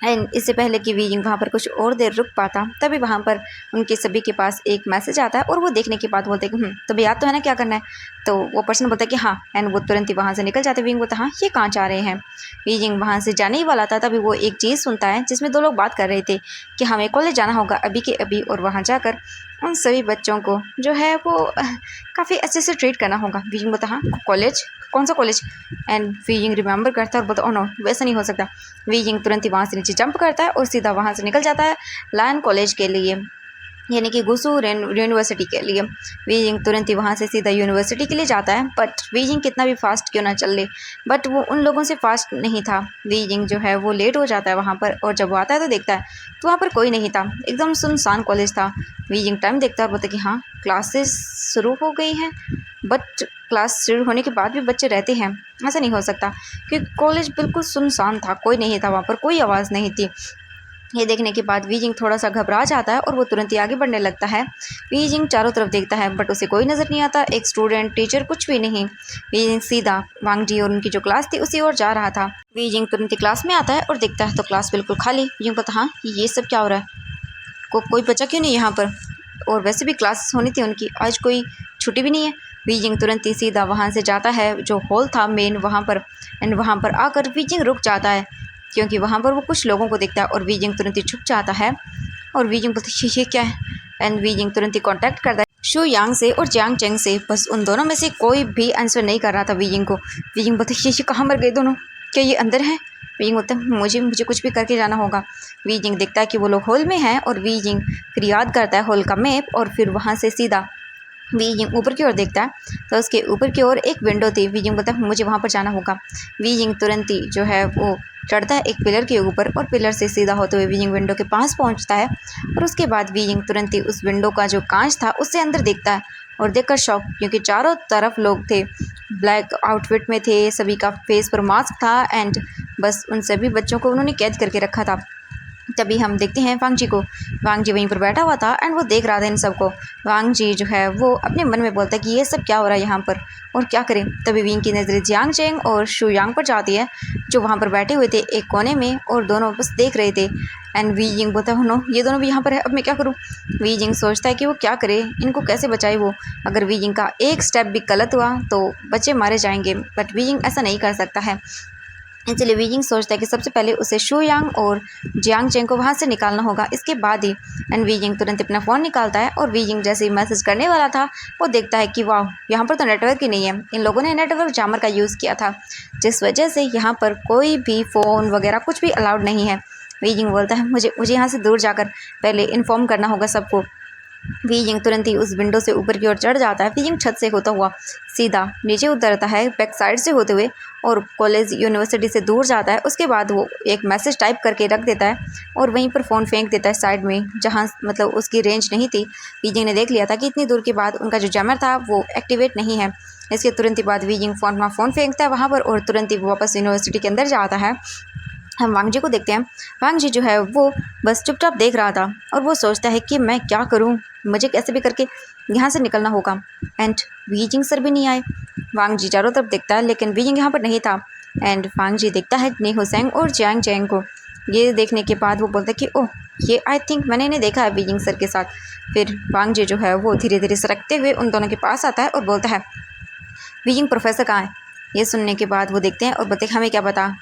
एंड इससे पहले कि वी जिंग वहाँ पर कुछ और देर रुक पाता तभी वहाँ पर उनके सभी के पास एक मैसेज आता है और वो देखने के बाद बोलते हैं कि तो याद तो है ना क्या करना है। तो वो पर्सन बोलता है कि हाँ एंड वो तुरंत ही वहाँ से निकल जाते। वी जिंग बोलता है हाँ ये कहाँ जा रहे हैं। वी जिंग वहाँ से जाने ही वाला था तभी वो एक चीज़ सुनता है जिसमें 2 लोग बात कर रहे थे कि हमें कॉलेज जाना होगा अभी के अभी और वहाँ जाकर उन सभी बच्चों को जो है वो काफ़ी अच्छे से ट्रीट करना होगा। वी जिंग बोलता हाँ कॉलेज, कौन सा college. And Wei Jing remember करता है और बोलता ओ नो वैसा नहीं हो सकता। वी जिंग तुरंत ही वहाँ से नीचे जंप करता है और सीधा वहाँ से निकल जाता है लायन कॉलेज के लिए, यानी कि गुसू यूनिवर्सिटी के लिए। वी जिंग तुरंत ही वहाँ से सीधा यूनिवर्सिटी के लिए जाता है बट वी जिंग कितना भी फास्ट क्यों ना चल ले बट वो उन लोगों से फास्ट नहीं था। वी जिंग जो है वो लेट हो जाता है वहाँ पर और जब वो आता है तो देखता है तो वहाँ पर कोई नहीं था, एकदम सुनसान कॉलेज था। वी जिंग टाइम देखता है और बोलता है कि हाँ क्लासेस शुरू हो गई हैं बट क्लास शुरू होने के बाद भी बच्चे रहते हैं, ऐसा नहीं हो सकता क्योंकि कॉलेज बिल्कुल सुनसान था, कोई नहीं था वहाँ पर, कोई आवाज़ नहीं थी। ये देखने के बाद वी जिंग थोड़ा सा घबरा जाता है और वो तुरंत ही आगे बढ़ने लगता है। वी जिंग चारों तरफ देखता है बट उसे कोई नज़र नहीं आता, एक स्टूडेंट टीचर कुछ भी नहीं। वी जिंग सीधा वांग जी और उनकी जो क्लास थी उसी ओर जा रहा था। वी जिंग तुरंत ही क्लास में आता है और देखता है तो क्लास बिल्कुल खाली। वी जिंग पता हाँ ये सब क्या हो रहा है, कोई बच्चा क्यों नहीं यहाँ पर, और वैसे भी क्लास होनी थी उनकी, आज कोई छुट्टी भी नहीं है। वी जिंग तुरंत ही सीधा वहाँ से जाता है जो हॉल था मेन वहाँ पर एंड वहाँ पर आकर वी जिंग रुक जाता है क्योंकि वहाँ पर वो कुछ लोगों को देखता है और वी जिंग तुरंत ही छुप जाता है और वी जिंग बोलती है ये क्या है। एंड वी जिंग तुरंत ही कॉन्टैक्ट करता है शू यांग से और जियांग चेंग से, बस उन दोनों में से कोई भी आंसर नहीं कर रहा था वी जिंग को। वी जिंग बोलती है ये कहाँ मर गए दोनों, क्या ये अंदर हैं। वी जिंग बोलता है मुझे कुछ भी करके जाना होगा। वी जिंग देखता है कि वो लोग हॉल में हैं और वी जिंग फिर याद करता है हॉल का मैप और फिर वहाँ से सीधा वी जिंग ऊपर की ओर देखता है तो उसके ऊपर की ओर एक विंडो थी। वी जिंग बोलता है मुझे वहाँ पर जाना होगा। वी जिंग तुरंत ही जो है वो चढ़ता है एक पिलर के ऊपर और पिलर से सीधा होते हुए वीजिंग विंडो के पास पहुंचता है। और उसके बाद वीजिंग तुरंत ही उस विंडो का जो कांच था उससे अंदर देखता है और देखकर शॉक, क्योंकि चारों तरफ लोग थे, ब्लैक आउटफिट में थे, सभी का फेस पर मास्क था एंड बस उन सभी बच्चों को उन्होंने कैद करके रखा था। तभी हम देखते हैं वांग जी को। वांग जी वहीं पर बैठा हुआ था एंड वो देख रहा था इन सबको। वांग जी जो है वो अपने मन में बोलता है कि ये सब क्या हो रहा है यहाँ पर और क्या करें। तभी विंग की नज़रें जियांग चेंग और शू यांग पर जाती है, जो वहाँ पर बैठे हुए थे एक कोने में और दोनों बस देख रहे थे। एंड वी जिंग बोलता है नो, ये दोनों भी यहाँ पर है, अब मैं क्या करूँ। वी जिंग सोचता है कि वो क्या करे, इनको कैसे बचाए वो। अगर वी जिंग का एक स्टेप भी गलत हुआ तो बच्चे मारे जाएंगे, बट वी जिंग ऐसा नहीं कर सकता है। इसलिए वीजिंग सोचता है कि सबसे पहले उसे शू यांग और जियांग चेंग को वहाँ से निकालना होगा, इसके बाद ही। एंड वीजिंग तुरंत अपना फ़ोन निकालता है और वीजिंग जैसे ही मैसेज करने वाला था वो देखता है कि वाह, यहाँ पर तो नेटवर्क ही नहीं है। इन लोगों ने नेटवर्क जामर का यूज़ किया था, जिस वजह से यहाँ पर कोई भी फ़ोन वगैरह कुछ भी अलाउड नहीं है। वीजिंग बोलता है मुझे यहाँ से दूर जाकर पहले इन्फॉर्म करना होगा सबको। वीजिंग तुरंत ही उस विंडो से ऊपर की ओर चढ़ जाता है। वीजिंग छत से होता हुआ सीधा नीचे उतरता है बैक साइड से होते हुए और कॉलेज यूनिवर्सिटी से दूर जाता है। उसके बाद वो एक मैसेज टाइप करके रख देता है और वहीं पर फ़ोन फेंक देता है साइड में, जहाँ मतलब उसकी रेंज नहीं थी। वीजिंग ने देख लिया था कि इतनी दूर के बाद उनका जो जैमर था वो एक्टिवेट नहीं है। इसके तुरंत ही बाद वीजिंग फ़ोन फेंकता है वहाँ पर और तुरंत ही वापस यूनिवर्सिटी के अंदर जाता है। हम वांग जी को देखते हैं। वांग जी जो है वो बस चुपचाप देख रहा था और वो सोचता है कि मैं क्या करूं, मुझे कैसे भी करके यहाँ से निकलना होगा। एंड वीजिंग सर भी नहीं आए। वांग जी चारों तरफ देखता है लेकिन वीजिंग यहाँ पर नहीं था। एंड वांग जी देखता है नी हुसैंग और जियांग चैंग को। ये देखने के बाद वो बोलता है कि ओह, ये आई थिंक मैंने इन्हें देखा है वीजिंग सर के साथ। फिर वांग जी जो है वो धीरे धीरे सरकते हुए उन दोनों के पास आता है और बोलता है वीजिंग प्रोफेसर कहाँ है। ये सुनने के बाद वो देखते हैं और बोलते हैं हमें क्या पता।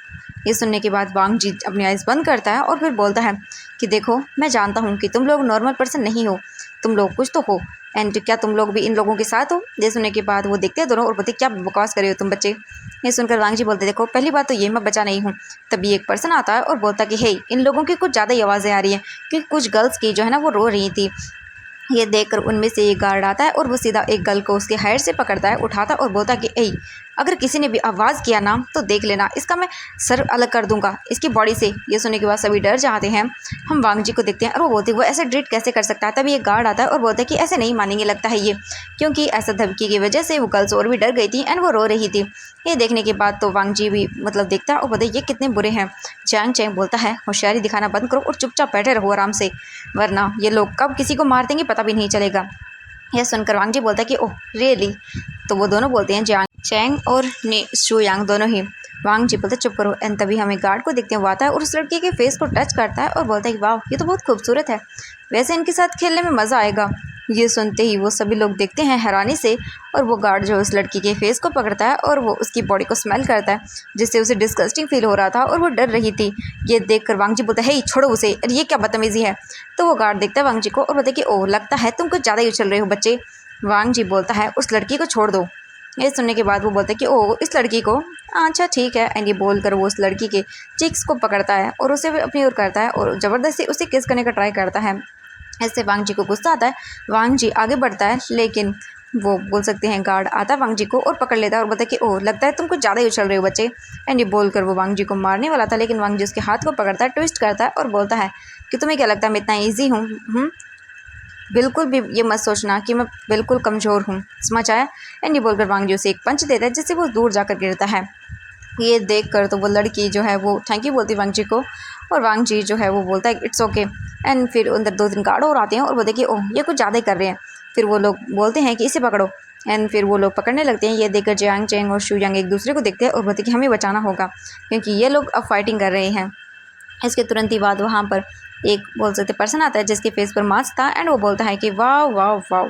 ये सुनने के बाद वांग जी अपनी आइज़ बंद करता है और फिर बोलता है कि देखो, मैं जानता हूँ कि तुम लोग नॉर्मल पर्सन नहीं हो, तुम लोग कुछ तो हो। एंड क्या तुम लोग भी इन लोगों के साथ हो। ये सुनने के बाद वो देखते हैं दोनों और बोलते क्या बकवास कर रहे हो तुम बच्चे। ये सुनकर वांग जी बोलते देखो, पहली बात तो ये मैं बचा नहीं हूँ। तभी एक पर्सन आता है और बोलता कि हे, इन लोगों की कुछ ज़्यादा ही आवाज़ें आ रही हैं, क्योंकि कुछ गर्ल्स की जो है ना वो रो रही थी। ये देखकर उनमें से एक गार्ड आता है और वो सीधा एक गर्ल को उसके हाइट से पकड़ता है, उठाता और बोलता कि ए, अगर किसी ने भी आवाज़ किया ना तो देख लेना, इसका मैं सर अलग कर दूंगा इसकी बॉडी से। ये सुनने के बाद सभी डर जाते हैं। हम वांग जी को देखते हैं और वो बोलते हैं वो ऐसे ट्रीट कैसे कर सकता है। तभी एक गार्ड आता है और बोलता है कि ऐसे नहीं मानेंगे लगता है ये, क्योंकि ऐसा धमकी की वजह से वो गर्ल्स और भी डर गई थी एंड वो रो रही थी। ये देखने के बाद तो वांग जी भी मतलब देखता है और बोलते ये कितने बुरे हैं। जियांग चैंग बोलता है होशियारी दिखाना बंद करो और चुपचाप बैठे रहो आराम से, वरना ये लोग कब किसी को मार देंगे पता भी नहीं चलेगा। यह सुनकर वांग जी बोलता है कि ओह रियली। तो वो दोनों बोलते हैं जियांग चैंग और शू यांग दोनों ही। वांग जी बोलते चुप करो। एंड तभी हमें गार्ड को देखते हैं, वो आता है और उस लड़की के फेस को टच करता है और बोलता है कि वाह, ये तो बहुत खूबसूरत है, वैसे इनके साथ खेलने में मज़ा आएगा। ये सुनते ही वो सभी लोग देखते हैं हैरानी से और वो गार्ड जो उस लड़की के फेस को पकड़ता है और वो उसकी बॉडी को स्मेल करता है, जिससे उसे डिस्गस्टिंग फील हो रहा था और वो डर रही थी। ये देखकर वांग जी बोलता है हे छोड़ो उसे, अरे ये क्या बदतमीज़ी है। तो वो गार्ड देखता है वांग जी को और बोलता है कि ओह, लगता है तुम कुछ ज़्यादा ही उछल रहे हो बच्चे। वांग जी बोलता है उस लड़की को छोड़ दो। ये सुनने के बाद वो बोलता है कि ओह, इस लड़की को, अच्छा ठीक है। एंड ये बोलकर वो उस लड़की के चिक्स को पकड़ता है और उसे अपनी ओर करता है और ज़बरदस्ती उसे किस करने का ट्राई करता है। इससे वांग जी को गुस्सा आता है। वांग जी आगे बढ़ता है लेकिन वो बोल सकते हैं गार्ड आता है वांग जी को और पकड़ लेता है और बोलता है कि ओह, लगता है तुम कुछ ज़्यादा ही उछल रहे हो बच्चे। एंड ये बोलकर वो वांग जी को मारने वाला था लेकिन वांग जी उसके हाथ को पकड़ता है, ट्विस्ट करता है और बोलता है कि तुम्हें क्या लगता है मैं इतना ईजी हूँ। बिल्कुल भी ये मत सोचना कि मैं बिल्कुल कमज़ोर हूँ, समझ आया। एंड ये बोलकर वांग जी उसे एक पंच देता है जिससे वो दूर जाकर गिरता है। ये देखकर तो वो लड़की जो है वो थैंक यू बोलती वांग जी को और वांग जी जो है वो बोलता है इट्स ओके। एंड फिर अंदर 2-3 गार्ड और आते हैं और बोलते हैं कि ओह, ये कुछ ज़्यादा ही कर रहे हैं। फिर वो लोग बोलते हैं कि इसे पकड़ो। एंड फिर वो लोग पकड़ने लगते हैं। ये देखकर जियांग चैंग और शू यांग एक दूसरे को देखते हैं और बोलते हैं कि हमें बचाना होगा क्योंकि ये लोग अब फाइटिंग कर रहे हैं। इसके तुरंत ही बाद वहाँ पर एक बोल सकते पर्सन आता है जिसके फेस पर मास्क था एंड वो बोलता है कि वाह वाह वाह,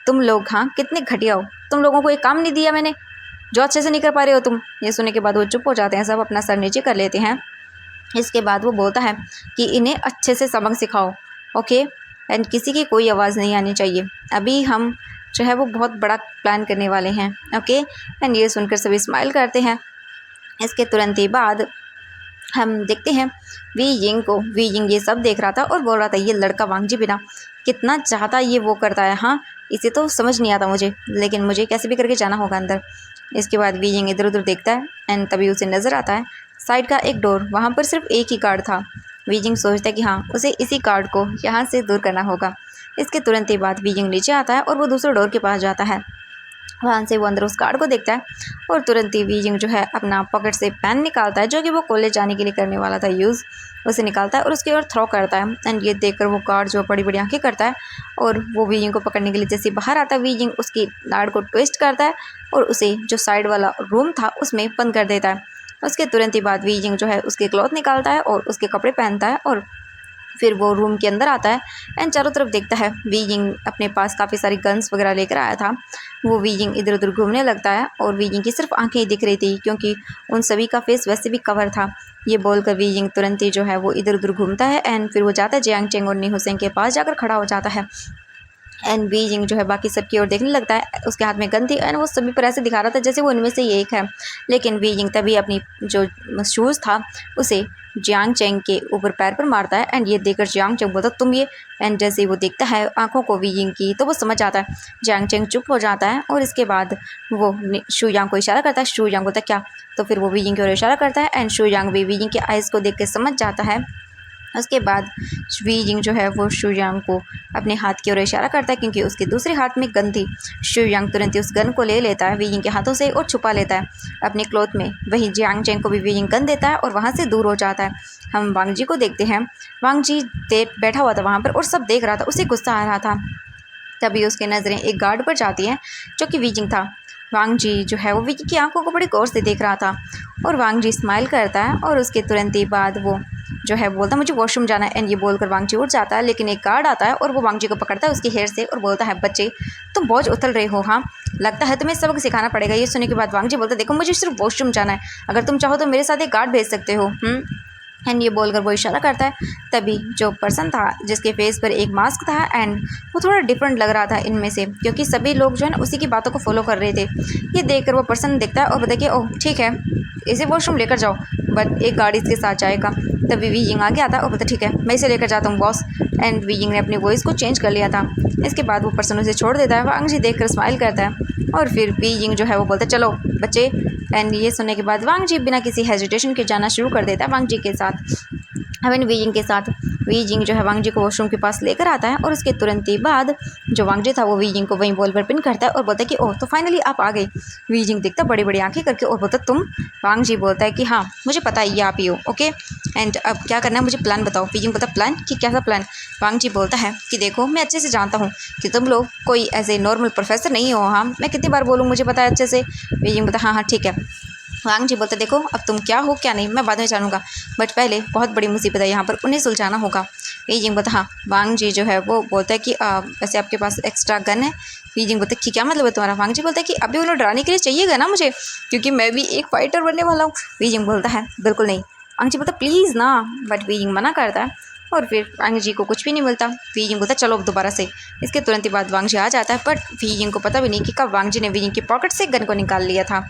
तुम लोग हाँ कितने घटिया हो, तुम लोगों को एक काम नहीं दिया मैंने जो अच्छे से नहीं कर पा रहे हो तुम। ये सुनने के बाद वो चुप हो जाते हैं, सब अपना सर नीचे कर लेते हैं। इसके बाद वो बोलता है कि इन्हें अच्छे से सबक सिखाओ, ओके, एंड किसी की कोई आवाज़ नहीं आनी चाहिए। अभी हम जो है वो बहुत बड़ा प्लान करने वाले हैं, ओके। एंड ये सुनकर सभी स्माइल करते हैं। इसके तुरंत ही बाद हम देखते हैं वी यिंग को। वी यिंग ये सब देख रहा था और बोल रहा था ये लड़का वांग जी बिना कितना चाहता ये वो करता है, हाँ इसे तो समझ नहीं आता मुझे, लेकिन मुझे कैसे भी करके जाना होगा अंदर। इसके बाद वी यिंग इधर उधर देखता है एंड तभी उसे नज़र आता है साइड का एक डोर, वहाँ पर सिर्फ एक ही गार्ड था। वीजिंग सोचता है कि हाँ, उसे इसी गार्ड को यहाँ से दूर करना होगा। इसके तुरंत ही बाद वीजिंग नीचे आता है और वो दूसरे डोर के पास जाता है। वहाँ से वो अंदर उस गार्ड को देखता है और तुरंत ही वीजिंग जो है अपना पॉकेट से पेन निकालता है, जो कि वो कॉलेज जाने के लिए करने वाला था यूज़। उसे निकालता है और उसकी ओर थ्रो करता है। एंड ये देखकर वो गार्ड जो बड़ी बड़ी आंखें करता है और वो वीजिंग को पकड़ने के लिए जैसे बाहर आता है, वीजिंग उसकी गार्ड को ट्विस्ट करता है और उसे जो साइड वाला रूम था उसमें बंद कर देता है। उसके तुरंत ही बाद वीजिंग जो है उसके क्लॉथ निकालता है और उसके कपड़े पहनता है और फिर वो रूम के अंदर आता है एंड चारों तरफ देखता है। वीजिंग अपने पास काफ़ी सारी गन्स वगैरह लेकर आया था। वो वीजिंग इधर उधर घूमने लगता है और वीजिंग की सिर्फ आंखें ही दिख रही थी, क्योंकि उन सभी का फेस वैसे भी कवर था। ये बोलकर वीजिंग तुरंत ही जो है वो इधर उधर घूमता है एंड फिर वो जाता है जियांग चेंग और नी हुसैन के पास जाकर खड़ा हो जाता है। एंड वीजिंग जो है बाकी सब की ओर देखने लगता है। उसके हाथ में गन थी एंड वो सभी पर ऐसे दिखा रहा था जैसे वो उनमें से एक है। लेकिन वीजिंग तभी अपनी जो शूज़ था उसे जियांग चेंग के ऊपर पैर पर मारता है एंड ये देखकर जियांग चेंग बोलता तुम ये। एंड जैसे ही वो देखता है आंखों को वीजिंग की, तो वो समझ जाता है। जियांग चेंग चुप हो जाता है और इसके बाद वो शू यांग को इशारा करता है। शू यांग बोलता क्या, तो फिर वो वीजिंग की ओर इशारा करता है एंड शू यांग भी वीजिंग के आइज़ को देख के समझ जाता है। उसके बाद वीजिंग जो है वो शू यांग को अपने हाथ की ओर इशारा करता है, क्योंकि उसके दूसरे हाथ में गन थी। शू यांग तुरंत ही उस गन को ले लेता है वीजिंग के हाथों से और छुपा लेता है अपने क्लॉथ में। वहीं जियांग चेंग को भी वीजिंग गन देता है और वहाँ से दूर हो जाता है। हम वांग जी को देखते हैं। वांग जी बैठा हुआ था वहाँ पर और सब देख रहा था, उसे गुस्सा आ रहा था। तभी उसकी नज़रें एक गार्ड पर जाती हैं जो कि वीजिंग था। वांग जी जो है वो वीजिंग की आंखों को बड़ी गौर से देख रहा था और वांग जी स्माइल करता है और उसके तुरंत ही बाद वो जो है बोलता है मुझे वॉशरूम जाना है। एंड ये बोलकर वांग जी उठ जाता है, लेकिन एक गार्ड आता है और वो वांग जी को पकड़ता है उसके हेयर से और बोलता है बच्चे तुम बोझ उतल रहे हो, हाँ लगता है तुम्हें सबक सिखाना पड़ेगा। ये सुनने के बाद वांग जी बोलता है देखो मुझे सिर्फ वॉशरूम जाना है, अगर तुम चाहो तो मेरे साथ एक गार्ड भेज सकते हो। एंड ये बोलकर वो इशारा करता है। तभी जो पर्सन था जिसके फेस पर एक मास्क था एंड वो थोड़ा डिफरेंट लग रहा था इनमें से, क्योंकि सभी लोग जो है ना उसी की बातों को फॉलो कर रहे थे। ये देखकर वो पर्सन देखता है और बताया कि ओह ठीक है इसे वॉशरूम लेकर जाओ, बट एक गाड़ी इसके साथ जाएगा। तभी वीजिंग आगे आता है और बोलता ठीक है मैं इसे लेकर जाता हूँ बॉस। एंड वीजिंग ने अपनी वॉइस को चेंज कर लिया था। इसके बाद वो पर्सन उसे छोड़ देता है। वांग जी देखकर स्माइल करता है और फिर वीजिंग जो है वो बोलता है चलो बच्चे। एंड ये सुनने के बाद वांग जी बिना किसी हेजिटेशन के जाना शुरू कर देता है वांग जी के साथ। वीजिंग के साथ वीजिंग जो है वांग जी को वॉशरूम के पास लेकर आता है और उसके तुरंत ही बाद जो वांग जी था वो वीजिंग को वहीं बॉल पर पिन करता है और बोलता है कि ओह तो फाइनली आप आ गए। वीजिंग देखता बड़ी बड़ी आंखें करके और बोलता तुम। वांग जी बोलता है कि हाँ मुझे पता है ये आप ही हो, ओके एंड अब क्या करना है मुझे प्लान बताओ। वीजिंग बोलता प्लान कि कैसा प्लान। वांग जी बोलता है कि देखो मैं अच्छे से जानता हूँ कि तुम लोग कोई ऐसे नॉर्मल प्रोफेसर नहीं हो, हाँ मैं कितनी बार बोलूँ मुझे पता है अच्छे से। वीजिंग बोलता हाँ ठीक है। वांग जी बोलते देखो अब तुम क्या हो क्या नहीं मैं बाद में जानूंगा, बट पहले बहुत बड़ी मुसीबत है यहाँ पर, उन्हें सुलझाना होगा। वीजिंग बोलता हाँ। वांग जी जो है वो बोलता है कि वैसे आपके पास एक्स्ट्रा गन है। वीजिंग बोलता है कि क्या मतलब है तुम्हारा। वांग जी बोलता है कि अभी उन्हें डराने के लिए चाहिएगा ना मुझे, क्योंकि मैं भी एक फाइटर बनने वाला हूँ। वीजिंग बोलता है बिल्कुल नहीं। वांग जी बोलता प्लीज़ ना, बट वीजिंग मना करता है और फिर वांग जी को कुछ भी नहीं मिलता। वीजिंग बोलता चलो अब दोबारा से। इसके तुरंत ही बाद वांग जी आ जाता है, बट वीजिंग को पता भी नहीं कि कब वांग जी ने वीजिंग की पॉकेट से गन को निकाल लिया था।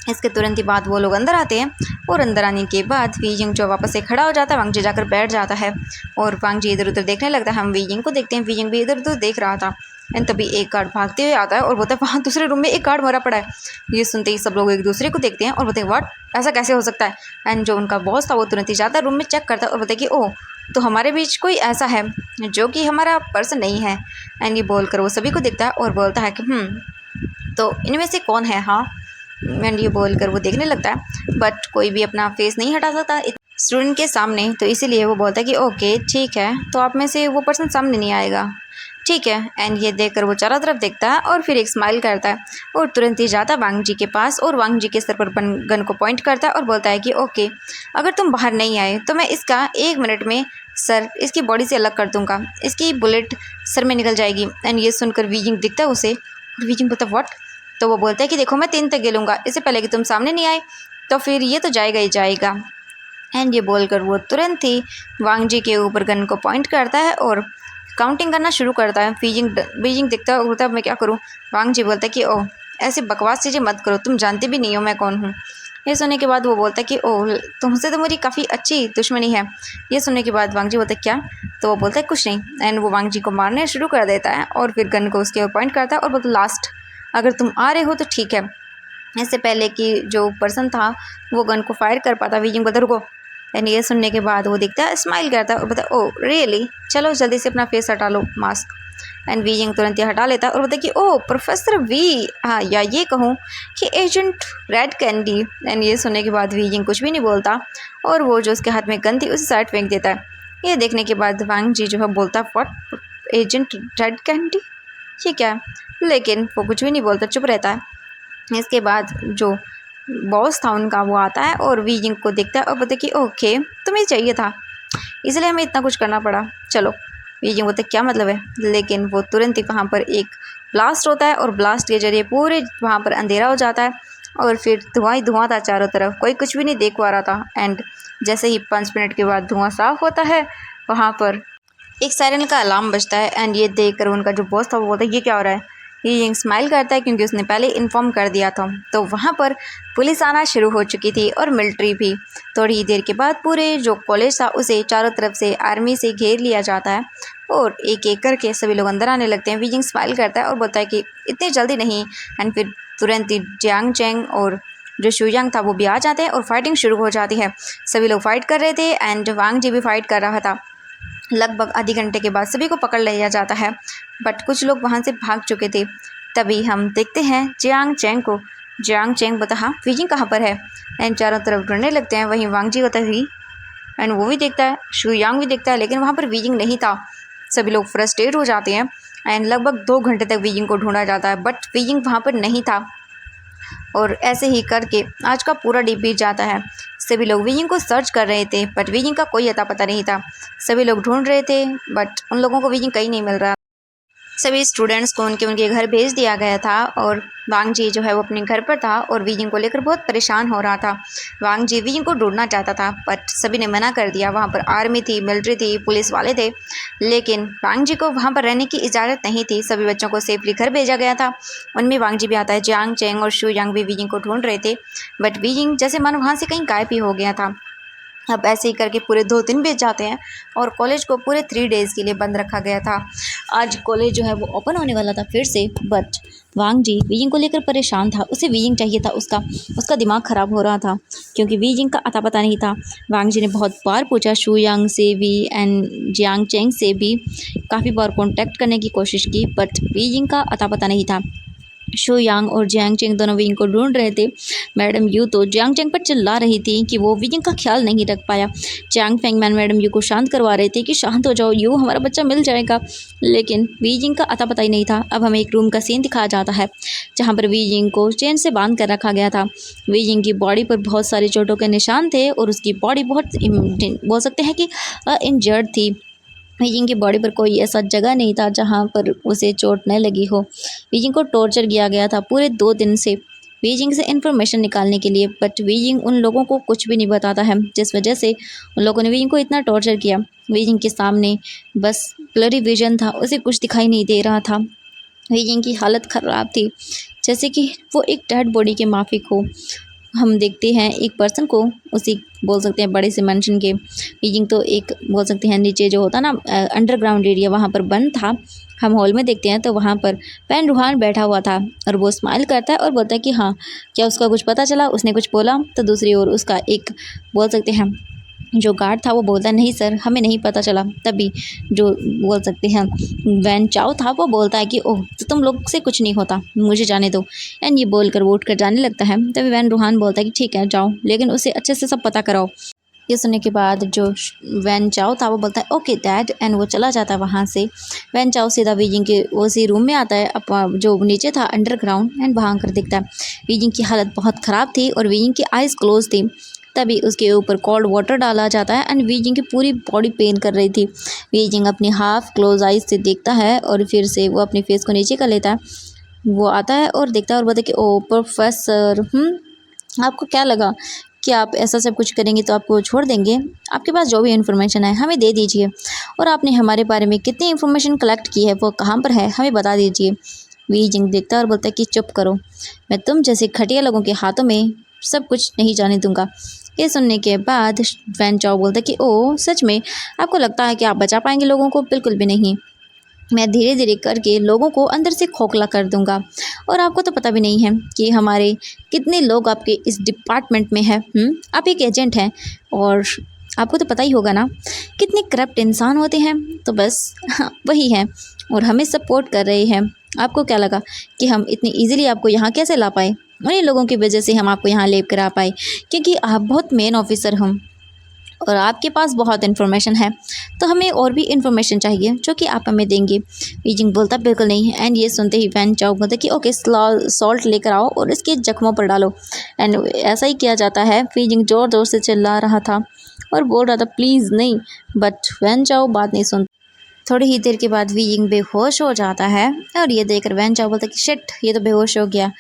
इसके तुरंत ही बाद वो लोग अंदर आते हैं और अंदर आने के बाद वीजिंग जो वापस से खड़ा हो जाता है, वांग जी जाकर बैठ जाता है और वांग जी इधर उधर देखने लगता है। हम वीजिंग को देखते हैं, वीजिंग भी इधर उधर देख रहा था। एंड तभी एक गार्ड भागते हुए आता है और बोलता है वहाँ दूसरे रूम में एक गार्ड मरा पड़ा है। ये सुनते ही सब लोग एक दूसरे को देखते हैं और बोलते हैं व्हाट, ऐसा कैसे हो सकता है। एंड जो उनका बॉस था वो तुरंत ही जाता है रूम में, चेक करता है और बोलता है कि ओह तो हमारे बीच कोई ऐसा है जो कि हमारा पर्सन नहीं है। एंड ये बोलकर वो सभी को देखता है और बोलता है कि तो इनमें से कौन है। हाँ एंड ये बोलकर वो देखने लगता है, बट कोई भी अपना फेस नहीं हटा सकता स्टूडेंट के सामने, तो इसीलिए वो बोलता है कि ओके ठीक है तो आप में से वो पर्सन सामने नहीं आएगा, ठीक है। एंड ये देखकर वो चारों तरफ देखता है और फिर एक स्माइल करता है और तुरंत ही जाता है वांग जी के पास और वांग जी के सर पर गन को पॉइंट करता है और बोलता है कि ओके अगर तुम बाहर नहीं आए तो मैं इसका 1 मिनट में सर इसकी बॉडी से अलग कर दूंगा, इसकी बुलेट सर में निकल जाएगी। एंड ये सुनकर वीजिंग दिखता है उसे और वीजिंग बोलता व्हाट। तो वो बोलता है कि देखो मैं 3 तक गिनूंगा, इससे पहले कि तुम सामने नहीं आए तो फिर ये तो जाएगा ही जाएगा। एंड ये बोलकर वो तुरंत ही वांग जी के ऊपर गन को पॉइंट करता है और काउंटिंग करना शुरू करता है। बीजिंग दिखता है बोलता है मैं क्या करूँ। वांग जी बोलता है कि ओह ऐसे बकवास चीज़ें मत करो, तुम जानते भी नहीं हो मैं कौन हूँ। ये सुनने के बाद वो बोलता है कि ओह तुमसे तो मेरी काफ़ी अच्छी दुश्मनी है। ये सुनने के बाद वांग जी बोलता है क्या, तो वो बोलता है कुछ नहीं। एंड वो वांग जी को मारने शुरू कर देता है और फिर गन को उसके ऊपर पॉइंट करता है और बोलता लास्ट अगर तुम आ रहे हो तो ठीक है, इससे पहले कि जो पर्सन था वो गन को फायर कर पाता। वीजिंग बोलता रुको। एंड ये सुनने के बाद वो दिखता है, स्माइल करता है और बोलता है ओह रियली, चलो जल्दी से अपना फेस हटा लो, मास्क। एंड वीजिंग तुरंत ही हटा लेता है और बोलता है कि ओह प्रोफेसर वी, हाँ या ये कहूँ कि एजेंट रेड कैंडी। एंड ये सुनने के बाद वीजिंग कुछ भी नहीं बोलता और वो जो उसके हाथ में गन थी उसी साइड फेंक देता है। ये देखने के बाद वांग जी जो है बोलता है व्हाट, एजेंट रेड कैंडी, ये क्या है? लेकिन वो कुछ भी नहीं बोलता, चुप रहता है। इसके बाद जो बॉस था उनका वो आता है और वीजिंग को देखता है और बोलता है कि ओके तुम्हें चाहिए था इसलिए हमें इतना कुछ करना पड़ा, चलो। वीजिंग बोलता है क्या मतलब है? लेकिन वो तुरंत ही वहाँ पर एक ब्लास्ट होता है और ब्लास्ट के जरिए पूरे वहाँ पर अंधेरा हो जाता है और फिर धुआं ही धुआं था चारों तरफ, कोई कुछ भी नहीं देख पा रहा था। एंड जैसे ही 5 मिनट के बाद धुआं साफ होता है वहाँ पर एक सायरन का अलार्म बजता है। एंड ये देखकर उनका जो बॉस था वो बोलता है ये क्या हो रहा है? ये स्माइल करता है क्योंकि उसने पहले इन्फॉर्म कर दिया था। तो वहाँ पर पुलिस आना शुरू हो चुकी थी और मिलिट्री भी। थोड़ी देर के बाद पूरे जो कॉलेज था उसे चारों तरफ से आर्मी से घेर लिया जाता है और एक एक करके सभी लोग अंदर आने लगते हैं। वीजिंग स्माइल करता है और बोलता है कि इतनी जल्दी नहीं। एंड फिर तुरंत ही जियांग चेंग और जो शुयांग था वो भी आ जाते हैं और फाइटिंग शुरू हो जाती है। सभी लोग फाइट कर रहे थे एंड वांग जी भी फाइट कर रहा था। लगभग आधे घंटे के बाद सभी को पकड़ लिया जाता है बट कुछ लोग वहाँ से भाग चुके थे। तभी हम देखते हैं जियांग चेंग को। जियांग चेंग बता हाँ वीजिंग कहाँ पर है? एंड चारों तरफ ढूंढने लगते हैं। वहीं वांग जी होता है एंड वो भी देखता है, शुयांग भी देखता है, लेकिन वहाँ पर वीजिंग नहीं था। सभी लोग फ्रस्ट्रेट हो जाते हैं एंड लगभग 2 घंटे तक वीजिंग को ढूंढा जाता है बट वीजिंग वहाँ पर नहीं था। और ऐसे ही करके आज का पूरा डे बीत जाता है। सभी लोग वीजिंग को सर्च कर रहे थे बट वीजिंग का कोई अता पता नहीं था। सभी लोग ढूंढ रहे थे बट उन लोगों को वीजिंग कहीं नहीं मिल रहा। सभी स्टूडेंट्स को उनके उनके घर भेज दिया गया था और वांग जी जो है वो अपने घर पर था और वीजिंग को लेकर बहुत परेशान हो रहा था। वांग जी वीजिंग को ढूंढना चाहता था बट सभी ने मना कर दिया। वहाँ पर आर्मी थी, मिलिट्री थी, पुलिस वाले थे, लेकिन वांग जी को वहाँ पर रहने की इजाज़त नहीं थी। सभी बच्चों को सेफली घर भेजा गया था। उनमें वांग जी भी आता है। जियांग चेंग और शू यांग भी वीजिंग को ढूंढ रहे थे बट वीजिंग जैसे मन वहाँ से कहीं गायब ही हो गया था। अब ऐसे ही करके पूरे 2 दिन बीत जाते हैं और कॉलेज को पूरे 3 डेज़ के लिए बंद रखा गया था। आज कॉलेज जो है वो ओपन होने वाला था फिर से बट वांग जी वीजिंग को लेकर परेशान था। उसे वीजिंग चाहिए था, उसका दिमाग ख़राब हो रहा था क्योंकि वीजिंग का अता पता नहीं था। वांग जी ने बहुत बार पूछा, शू यांग से भी एंड जियांग चेंग से भी काफ़ी बार कॉन्टैक्ट करने की कोशिश की बट वीजिंग का अता पता नहीं था। शू यांग और जियांग चेंग दोनों वीजिंग को ढूंढ रहे थे। मैडम यू तो जियांग चेंग पर चिल्ला रही थी कि वो वीजिंग का ख्याल नहीं रख पाया। जियांग फेंगमैन मैडम यू को शांत करवा रहे थे कि शांत हो जाओ यू, हमारा बच्चा मिल जाएगा, लेकिन वीजिंग का अता पता ही नहीं था। अब हमें एक रूम का सीन दिखाया जाता है जहाँ पर वीजिंग को चेन से बांध कर रखा गया था। वीजिंग की बॉडी पर बहुत सारे चोटों के निशान थे और उसकी बॉडी बहुत बोल सकते हैं कि इंजर्ड थी। वीजिंग की बॉडी पर कोई ऐसा जगह नहीं था जहाँ पर उसे चोट न लगी हो। वीजिंग को टॉर्चर किया गया था पूरे 2 दिन से वीजिंग से इन्फॉर्मेशन निकालने के लिए बट वीजिंग उन लोगों को कुछ भी नहीं बताता है, जिस वजह से उन लोगों ने वीजिंग को इतना टॉर्चर किया। वीजिंग के सामने बस ब्लरी विजन था, उसे कुछ दिखाई नहीं दे रहा था। वीजिंग की हालत ख़राब थी जैसे कि वो एक डेड बॉडी के माफिक हो। हम देखते हैं एक पर्सन को, उसी बोल सकते हैं बड़े से मेंशन के। वीजिंग तो एक बोल सकते हैं नीचे जो होता ना अंडरग्राउंड एरिया वहाँ पर बंद था। हम हॉल में देखते हैं तो वहाँ पर वैन रूहान बैठा हुआ था और वो स्माइल करता है और बोलता है कि हाँ क्या उसका कुछ पता चला, उसने कुछ बोला। तो दूसरी ओर उसका एक बोल सकते हैं जो गार्ड था वो बोलता नहीं सर हमें नहीं पता चला। तभी जो बोल सकते हैं वैन चाओ था वो बोलता है कि ओह तो तुम लोग से कुछ नहीं होता, मुझे जाने दो। एंड ये बोलकर वो उठ कर जाने लगता है। तभी वैन रूहान बोलता है कि ठीक है जाओ, लेकिन उसे अच्छे से सब पता कराओ। ये सुनने के बाद जो वैन चाओ था वो बोलता है ओके डैड एंड वो चला जाता है वहाँ से। वैन चाओ सीधा वीजिंग के उसी रूम में आता है जो नीचे था अंडरग्राउंड एंड वहाँ कर देखता है वीजिंग की हालत बहुत ख़राब थी और वीजिंग की आइज़ क्लोज थी। तभी उसके ऊपर कोल्ड वाटर डाला जाता है एंड वीजिंग की पूरी बॉडी पेन कर रही थी। वीजिंग अपनी हाफ क्लोज आइज से देखता है और फिर से वो अपने फेस को नीचे कर लेता है। वो आता है और देखता है और बोलता है कि ओ प्रोफेसर आपको क्या लगा कि आप ऐसा सब कुछ करेंगे तो आपको छोड़ देंगे? आपके पास जो भी इन्फॉर्मेशन है हमें दे दीजिए और आपने हमारे बारे में कितनी इन्फॉर्मेशन कलेक्ट की है वो कहाँ पर है हमें बता दीजिए। वीजिंग देखता है और बोलता है कि चुप करो, मैं तुम जैसे घटिया लोगों के हाथों में सब कुछ नहीं जाने दूंगा। ये सुनने के बाद वैन चाओ बोलता है कि ओ सच में आपको लगता है कि आप बचा पाएंगे लोगों को? बिल्कुल भी नहीं। मैं धीरे धीरे करके लोगों को अंदर से खोखला कर दूंगा। और आपको तो पता भी नहीं है कि हमारे कितने लोग आपके इस डिपार्टमेंट में हैं। आप एक एजेंट हैं और आपको तो पता ही होगा ना कितने करप्ट इंसान होते हैं। तो बस वही है और हमें सपोर्ट कर रहे हैं। आपको क्या लगा कि हम इतनी इजीली आपको यहाँ कैसे ला पाए? उन्हीं लोगों की वजह से हम आपको यहाँ ले कर आ पाए, क्योंकि आप बहुत मेन ऑफिसर हम और आपके पास बहुत इन्फॉर्मेशन है। तो हमें और भी इन्फॉर्मेशन चाहिए जो कि आप हमें देंगे। बीजिंग बोलता बिल्कुल नहीं। एंड ये सुनते ही वैन चाओ बोलता कि ओके सॉल्ट लेकर आओ और इसके जख्मों पर डालो। एंड ऐसा ही किया जाता है। बीजिंग ज़ोर ज़ोर से चिल्ला रहा था और बोल रहा था प्लीज़ नहीं, बट वैन चाओ बात नहीं सुनता। थोड़ी ही देर के बाद वीइंग बेहोश हो जाता है और ये देखकर वैन चाओ बोलता है कि शिट, ये तो बेहोश हो गया।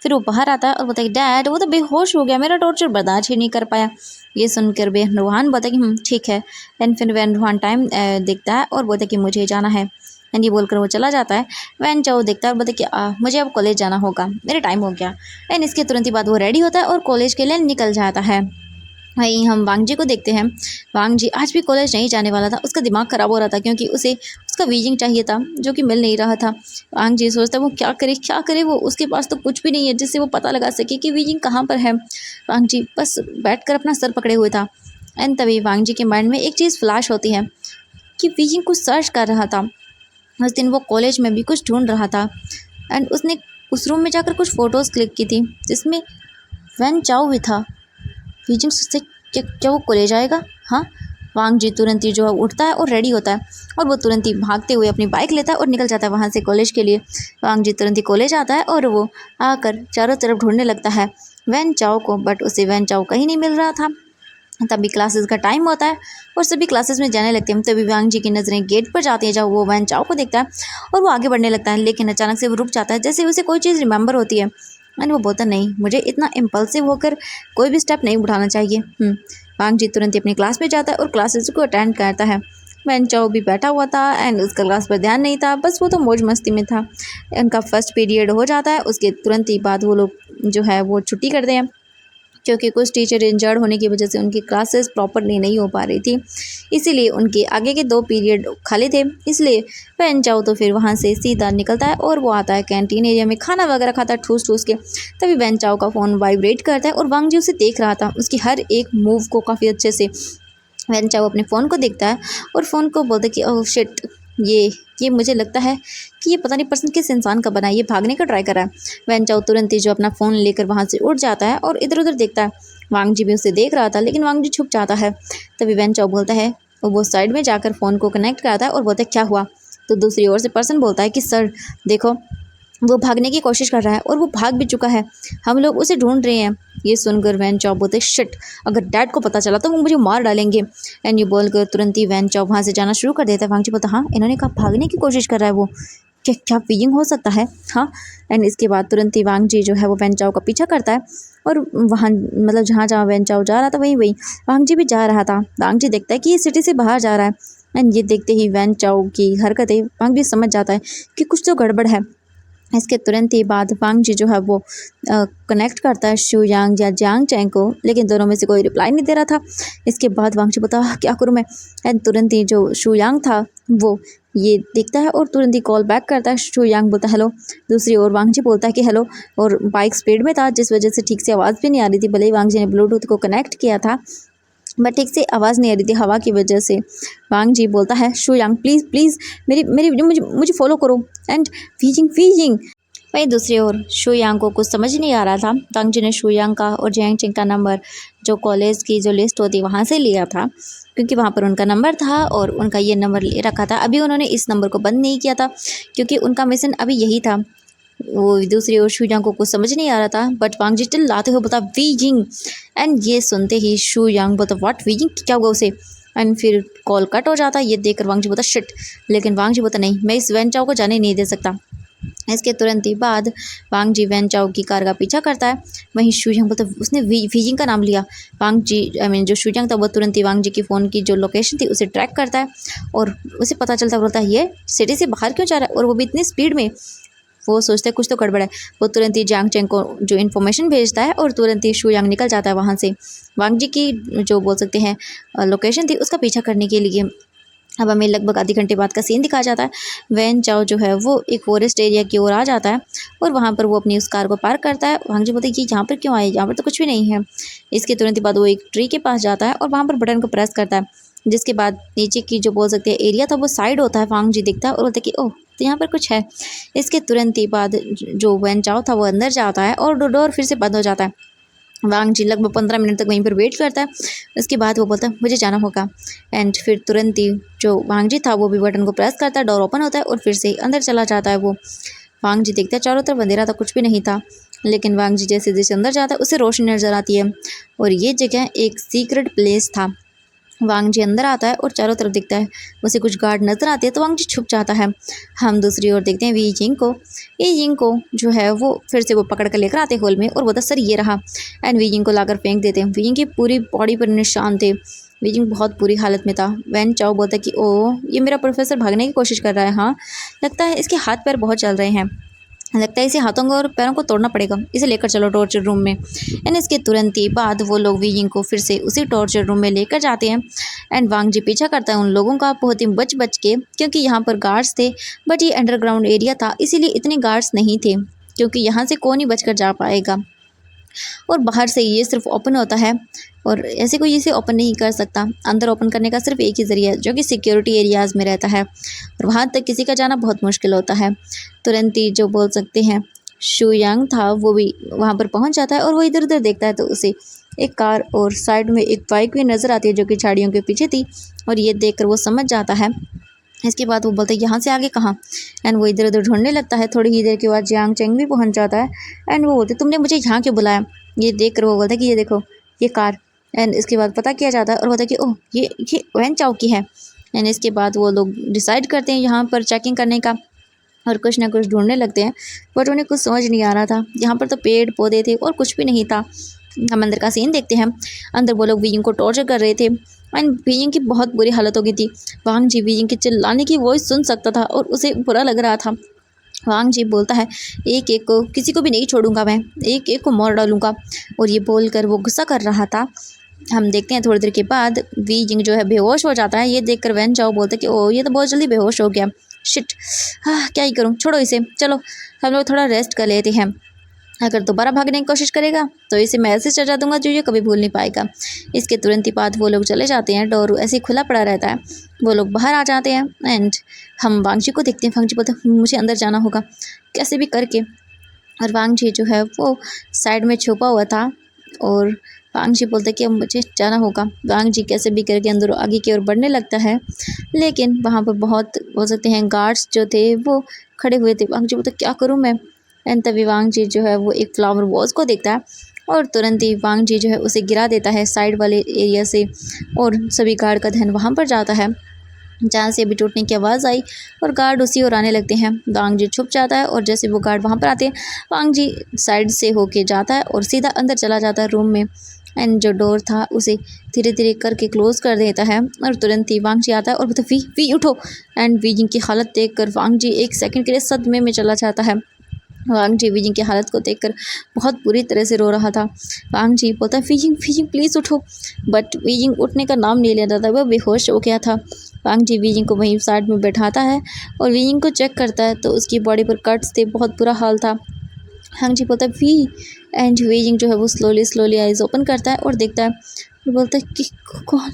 फिर वो बाहर आता है और बोलता है कि डैड वो तो बेहोश हो गया, मेरा टॉर्चर बर्दाश्त ही नहीं कर पाया। ये सुनकर वैन रूहान बोलता है कि ठीक है। एंड फिर वैन रूहान टाइम देखता है और बोलता है कि मुझे जाना है। एंड ये बोलकर वो चला जाता है। वैन चाओ देखता है और बोलता है कि मुझे अब कॉलेज जाना होगा, मेरा टाइम हो गया। एंड इसके तुरंत ही बाद वो रेडी होता है और कॉलेज के लिए निकल जाता है। वहीं हम वांग जी को देखते हैं। वांग जी आज भी कॉलेज नहीं जाने वाला था। उसका दिमाग ख़राब हो रहा था क्योंकि उसे उसका वीजिंग चाहिए था जो कि मिल नहीं रहा था। वांग जी सोचता है वो क्या करे वो, उसके पास तो कुछ भी नहीं है जिससे वो पता लगा सके कि वीजिंग कहाँ पर है। वांग जी बस बैठकर अपना सर पकड़े हुए था। एंड तभी वांग जी के माइंड में एक चीज़ फ्लैश होती है कि वीजिंग कुछ सर्च कर रहा था। उस दिन वो कॉलेज में भी कुछ ढूंढ रहा था एंड उसने उस रूम में जाकर कुछ फ़ोटोज़ क्लिक की थी जिसमें वैन चाओ भी था। बीजिंग सोचते क्या वो कॉलेज आएगा? हाँ। वांग जी तुरंत ही जो है उठता है और रेडी होता है और वो तुरंत ही भागते हुए अपनी बाइक लेता है और निकल जाता है वहाँ से कॉलेज के लिए। वांग जी तुरंत ही कॉलेज आता है और वो आकर चारों तरफ ढूंढने लगता है वैन चाओ को, बट उसे वैन चाओ कहीं नहीं मिल रहा था। तभी क्लासेस का टाइम होता है और सभी क्लासेस में जाने लगते हैं। तभी वांग जी की नज़रें गेट पर जाती है जहाँ वो वैन चाओ को देखता है और वो आगे बढ़ने लगता है, लेकिन अचानक से वो रुक जाता है जैसे उसे कोई चीज़ रिमेंबर होती है। एंड वो बोलता नहीं, मुझे इतना इम्पल्सिव होकर कोई भी स्टेप नहीं उठाना चाहिए। वांग जी तुरंत ही अपनी क्लास में जाता है और क्लासेस को अटेंड करता है। वैन चाओ भी बैठा हुआ था एंड उसका क्लास पर ध्यान नहीं था, बस वो तो मौज मस्ती में था। उनका फर्स्ट पीरियड हो जाता है, उसके तुरंत ही बाद वो लोग जो है वो छुट्टी करते हैं क्योंकि कुछ टीचर इंजर्ड होने की वजह से उनकी क्लासेस प्रॉपरली नहीं हो पा रही थी, इसीलिए उनके आगे के 2 पीरियड खाली थे। इसलिए वैन चाओ तो फिर वहाँ से सीधा निकलता है और वो आता है कैंटीन एरिया में, खाना वगैरह खाता है ठूस ठूस के। तभी वैन चाओ का फ़ोन वाइब्रेट करता है और वांग जी उसे देख रहा था, उसकी हर एक मूव को काफ़ी अच्छे से। वैन चाओ अपने फ़ोन को देखता है और फ़ोन को बोलता है कि ओह शिट, ये मुझे लगता है कि ये पता नहीं पर्सन किस इंसान का बना है, ये भागने का ट्राई कर रहा है। वैन चाओ तुरंत ही जो अपना फ़ोन लेकर वहाँ से उठ जाता है और इधर उधर देखता है। वांग जी भी उसे देख रहा था लेकिन वांग जी छुप जाता है। तभी वैन चाओ बोलता है और वो साइड में जाकर फ़ोन को कनेक्ट करता है और बोलता है क्या हुआ? तो दूसरी ओर से पर्सन बोलता है कि सर देखो, वो भागने की कोशिश कर रहा है और वो भाग भी चुका है, हम लोग उसे ढूंढ रहे हैं। ये सुनकर वैन चाओ बोलते शिट, अगर डैड को पता चला तो वो मुझे मार डालेंगे। एंड ये बोलकर तुरंत ही वैन चाओ वहाँ से जाना शुरू कर देता है। वांग जी बोलता हाँ, इन्होंने कहा भागने की कोशिश कर रहा है वो, क्या क्या वीइंग हो सकता है? हाँ। एंड इसके बाद तुरंत ही वांग जी जो है वो वैन चाओ का पीछा करता है और वहाँ मतलब जहाँ जहाँ वैन चाओ जा रहा था वहीं वांग जी भी जा रहा था। वांग जी देखता है कि ये सिटी से बाहर जा रहा है एंड ये देखते ही वैन चाओ की हरकतें वांग जी समझ जाता है कि कुछ तो गड़बड़ है। इसके तुरंत ही बाद वांग जी जो है वो कनेक्ट करता है शू यांग या जियांग चैंग को, लेकिन दोनों में से कोई रिप्लाई नहीं दे रहा था। इसके बाद वांग जी बोलता क्या करूँ मैं? एंड तुरंत ही जो शू यांग था वो ये देखता है और तुरंत ही कॉल बैक करता है। शू यांग बोलता हेलो। दूसरी ओर वांग जी बोलता है कि हेलो, और बाइक स्पीड में था जिस वजह से ठीक से आवाज़ भी नहीं आ रही थी। भले ही वांग जी ने ब्लूटूथ को कनेक्ट किया था बट ठीक से आवाज़ नहीं आ रही थी हवा की वजह से। वांग जी बोलता है शू यांग प्लीज़ प्लीज़ मेरी मेरी मुझे फॉलो करो एंड वीजिंग वीजिंग। वहीं दूसरी ओर शू यांग को कुछ समझ नहीं आ रहा था। वांग जी ने शू यांग का और जियांग चेंग का नंबर जो कॉलेज की जो लिस्ट होती वहाँ से लिया था, क्योंकि वहाँ पर उनका नंबर था और उनका ये नंबर ले रखा था। अभी उन्होंने इस नंबर को बंद नहीं किया था क्योंकि उनका मिशन अभी यही था। वो दूसरी ओर शू यांग को कुछ समझ नहीं आ रहा था बट वांग जी चिल्लाते हुए बोलता वीजिंग। एंड ये सुनते ही शू यांग बोलता व्हाट वीजिंग, क्या हुआ उसे? एंड फिर कॉल कट हो जाता। ये देखकर वांग जी बोलता शिट, लेकिन वांग जी बोलता नहीं, मैं इस वैन चाओ को जाने नहीं दे सकता। इसके तुरंत ही बाद वांग जी वैन चाओ की कार का पीछा करता है। वहीं शू यांग बोलता उसने वीजिंग का नाम लिया। वांग जी जो शू यांग था वो तुरंत ही वांग जी की फ़ोन की जो लोकेशन थी उसे ट्रैक करता है और उसे पता चलता बोलता है ये सिटी से बाहर क्यों जा रहा है और वो भी इतनी स्पीड में। वो सोचते हैं कुछ तो गड़बड़ है। वो तुरंत ही जियांग चेंग को जो इन्फॉर्मेशन भेजता है और तुरंत ही शू यांग निकल जाता है वहाँ से वांग जी की जो बोल सकते हैं लोकेशन थी उसका पीछा करने के लिए। अब हमें लगभग आधे घंटे बाद का सीन दिखाया जाता है। वैन चाओ जो है वो एक फॉरेस्ट एरिया की ओर आ जाता है और वहाँ पर वो अपनी उस कार को पार्क करता है। वांग जी बोलते हैं कि यहाँ पर क्यों आए, यहाँ पर तो कुछ भी नहीं है। इसके तुरंत ही बाद वो एक ट्री के पास जाता है और वहाँ पर बटन को प्रेस करता है, जिसके बाद नीचे की जो बोल सकते हैं एरिया था वो साइड होता है। वांग जी दिखता है और बोलते हैं कि ओह, तो यहाँ पर कुछ है। इसके तुरंत ही बाद जो वैन चाओ था वो अंदर जाता है और डोर फिर से बंद हो जाता है। वांग जी लगभग 15 मिनट तक वहीं पर वेट करता है। उसके बाद वो बोलता है मुझे जाना होगा, एंड फिर तुरंत ही जो वांग जी था वो भी बटन को प्रेस करता है, डोर ओपन होता है और फिर से अंदर चला जाता है। वो वांग जी देखता है चारों तरफ अंधेरा था, कुछ भी नहीं था, लेकिन वांग जी जैसे जैसे अंदर जाता है उसे रोशनी नजर आती है और ये जगह एक सीक्रेट प्लेस था। वांग जी अंदर आता है और चारों तरफ देखता है, उसे कुछ गार्ड नजर आते हैं तो वांग जी छुप जाता है। हम दूसरी ओर देखते हैं वी जिंग को। ये जिंग को जो है वो फिर से वो पकड़ कर लेकर आते हॉल में और बोलता सर ये रहा, एंड वी जिंग को लाकर फेंक देते हैं। वी जिंग की पूरी बॉडी पर निशान थे। वी जिंग बहुत बुरी हालत में था। वैन चाओ बोलता कि ओ, ये मेरा प्रोफेसर भागने की कोशिश कर रहा है, हाँ लगता है इसके हाथ पैर बहुत चल रहे हैं, लगता है इसे हाथों को और पैरों को तोड़ना पड़ेगा, इसे लेकर चलो टॉर्चर रूम में। एंड इसके तुरंत ही बाद वो लोग वीइंग को फिर से उसी टॉर्चर रूम में लेकर जाते हैं। एंड वांग जी पीछा करता है उन लोगों का बहुत ही बच बच के, क्योंकि यहाँ पर गार्ड्स थे, बट ये अंडरग्राउंड एरिया था इसीलिए इतने गार्ड्स नहीं थे, क्योंकि यहाँ से कौन ही बचकर जा पाएगा। और बाहर से ये सिर्फ ओपन होता है और ऐसे कोई इसे ओपन नहीं कर सकता। अंदर ओपन करने का सिर्फ एक ही ज़रिया है जो कि सिक्योरिटी एरियाज़ में रहता है और वहाँ तक किसी का जाना बहुत मुश्किल होता है। तुरंत ही जो बोल सकते हैं शू यांग था वो भी वहाँ पर पहुँच जाता है और वो इधर उधर देखता है तो उसे एक कार और साइड में एक बाइक भी नज़र आती है जो कि झाड़ियों के पीछे थी, और ये देखकर वो समझ जाता है। इसके बाद वो बोलता है यहाँ से आगे कहाँ, एंड वो इधर उधर ढूंढने लगता है। थोड़ी ही देर के बाद जियांग चेंग भी पहुँच जाता है एंड वो बोलते तुमने मुझे यहाँ क्यों बुलाया। ये देख कर वो बोलता है कि ये देखो ये कार, एंड इसके बाद पता किया जाता है और बोलता है कि ओह ये वैन चाओ की है। एंड इसके बाद वो लोग डिसाइड करते हैं यहाँ पर चेकिंग करने का और कुछ ना कुछ ढूंढने लगते हैं, बट उन्हें कुछ समझ नहीं आ रहा था। यहाँ पर तो पेड़ पौधे थे और कुछ भी नहीं था। हम अंदर का सीन देखते हैं। अंदर वो लोग वीइंग को टॉर्चर कर रहे थे एंड वीइंग की बहुत बुरी हालत हो गई थी। वांग जी वीइंग के चिल्लाने की वॉइस सुन सकता था और उसे बुरा लग रहा था। वांग जी बोलता है एक एक को, किसी को भी नहीं छोड़ूंगा, मैं एक एक को मार डालूंगा, और ये बोलकर वो गुस्सा कर रहा था। हम देखते हैं थोड़ी देर के बाद वी जिंग जो है बेहोश हो जाता है। ये देखकर वैन चाओ बोलते कि ओ ये तो बहुत जल्दी बेहोश हो गया, शिट, हाँ क्या ही करूँ, छोड़ो इसे, चलो हम लोग थोड़ा रेस्ट कर लेते हैं। अगर दोबारा भागने की कोशिश करेगा तो इसे मैं ऐसे सजा दूंगा जो ये कभी भूल नहीं पाएगा। इसके तुरंत ही बाद वो लोग चले जाते हैं। डोर ऐसे ही खुला पड़ा रहता है। वो लोग बाहर आ जाते हैं एंड हम वांग जी को देखते हैं। वांग जी बोलते हैं मुझे अंदर जाना होगा कैसे भी करके, और वांग जी जो है वो साइड में छुपा हुआ था और वांग जी बोलते कि अब मुझे जाना होगा। वांग जी कैसे भी करके अंदर आगे की ओर बढ़ने लगता है, लेकिन वहाँ पर बहुत बोल सकते हैं गार्ड्स जो थे वो खड़े हुए थे। वांग जी बोलते क्या करूँ मैं, एंड तभी वांग जी जो है वो एक फ्लावर वॉज को देखता है और तुरंत ही वांग जी जो है उसे गिरा देता है साइड वाले एरिया से, और सभी गार्ड का ध्यान वहाँ पर जाता है जहाँ से अभी टूटने की आवाज़ आई और गार्ड उसी ओर आने लगते हैं। वांग जी छुप जाता है और जैसे वो गार्ड वहाँ पर आते हैं वांग जी साइड से होके जाता है और सीधा अंदर चला जाता है रूम में, एंड जो डोर था उसे धीरे धीरे करके क्लोज कर देता है। और तुरंत ही वांग जी आता है और बोलता वी उठो, एंड वी जिंग की हालत देखकर वांग जी एक सेकंड के लिए सदमे में चला जाता है। वांग जी वीजिंग की हालत को देखकर बहुत बुरी तरह से रो रहा था। वांग जी बोलता वीजिंग प्लीज़ उठो, बट वीजिंग उठने का नाम नहीं लेता था, वह बेहोश हो गया था। वांग जी वीजिंग को वहीं साइड में बैठाता है और वीजिंग को चेक करता है तो उसकी बॉडी पर कट्स थे, बहुत बुरा हाल था। वांग जी बोलता वी, एंड वीजिंग जो है वो स्लोली आइज ओपन करता है और देखता है और बोलता है कि कौन।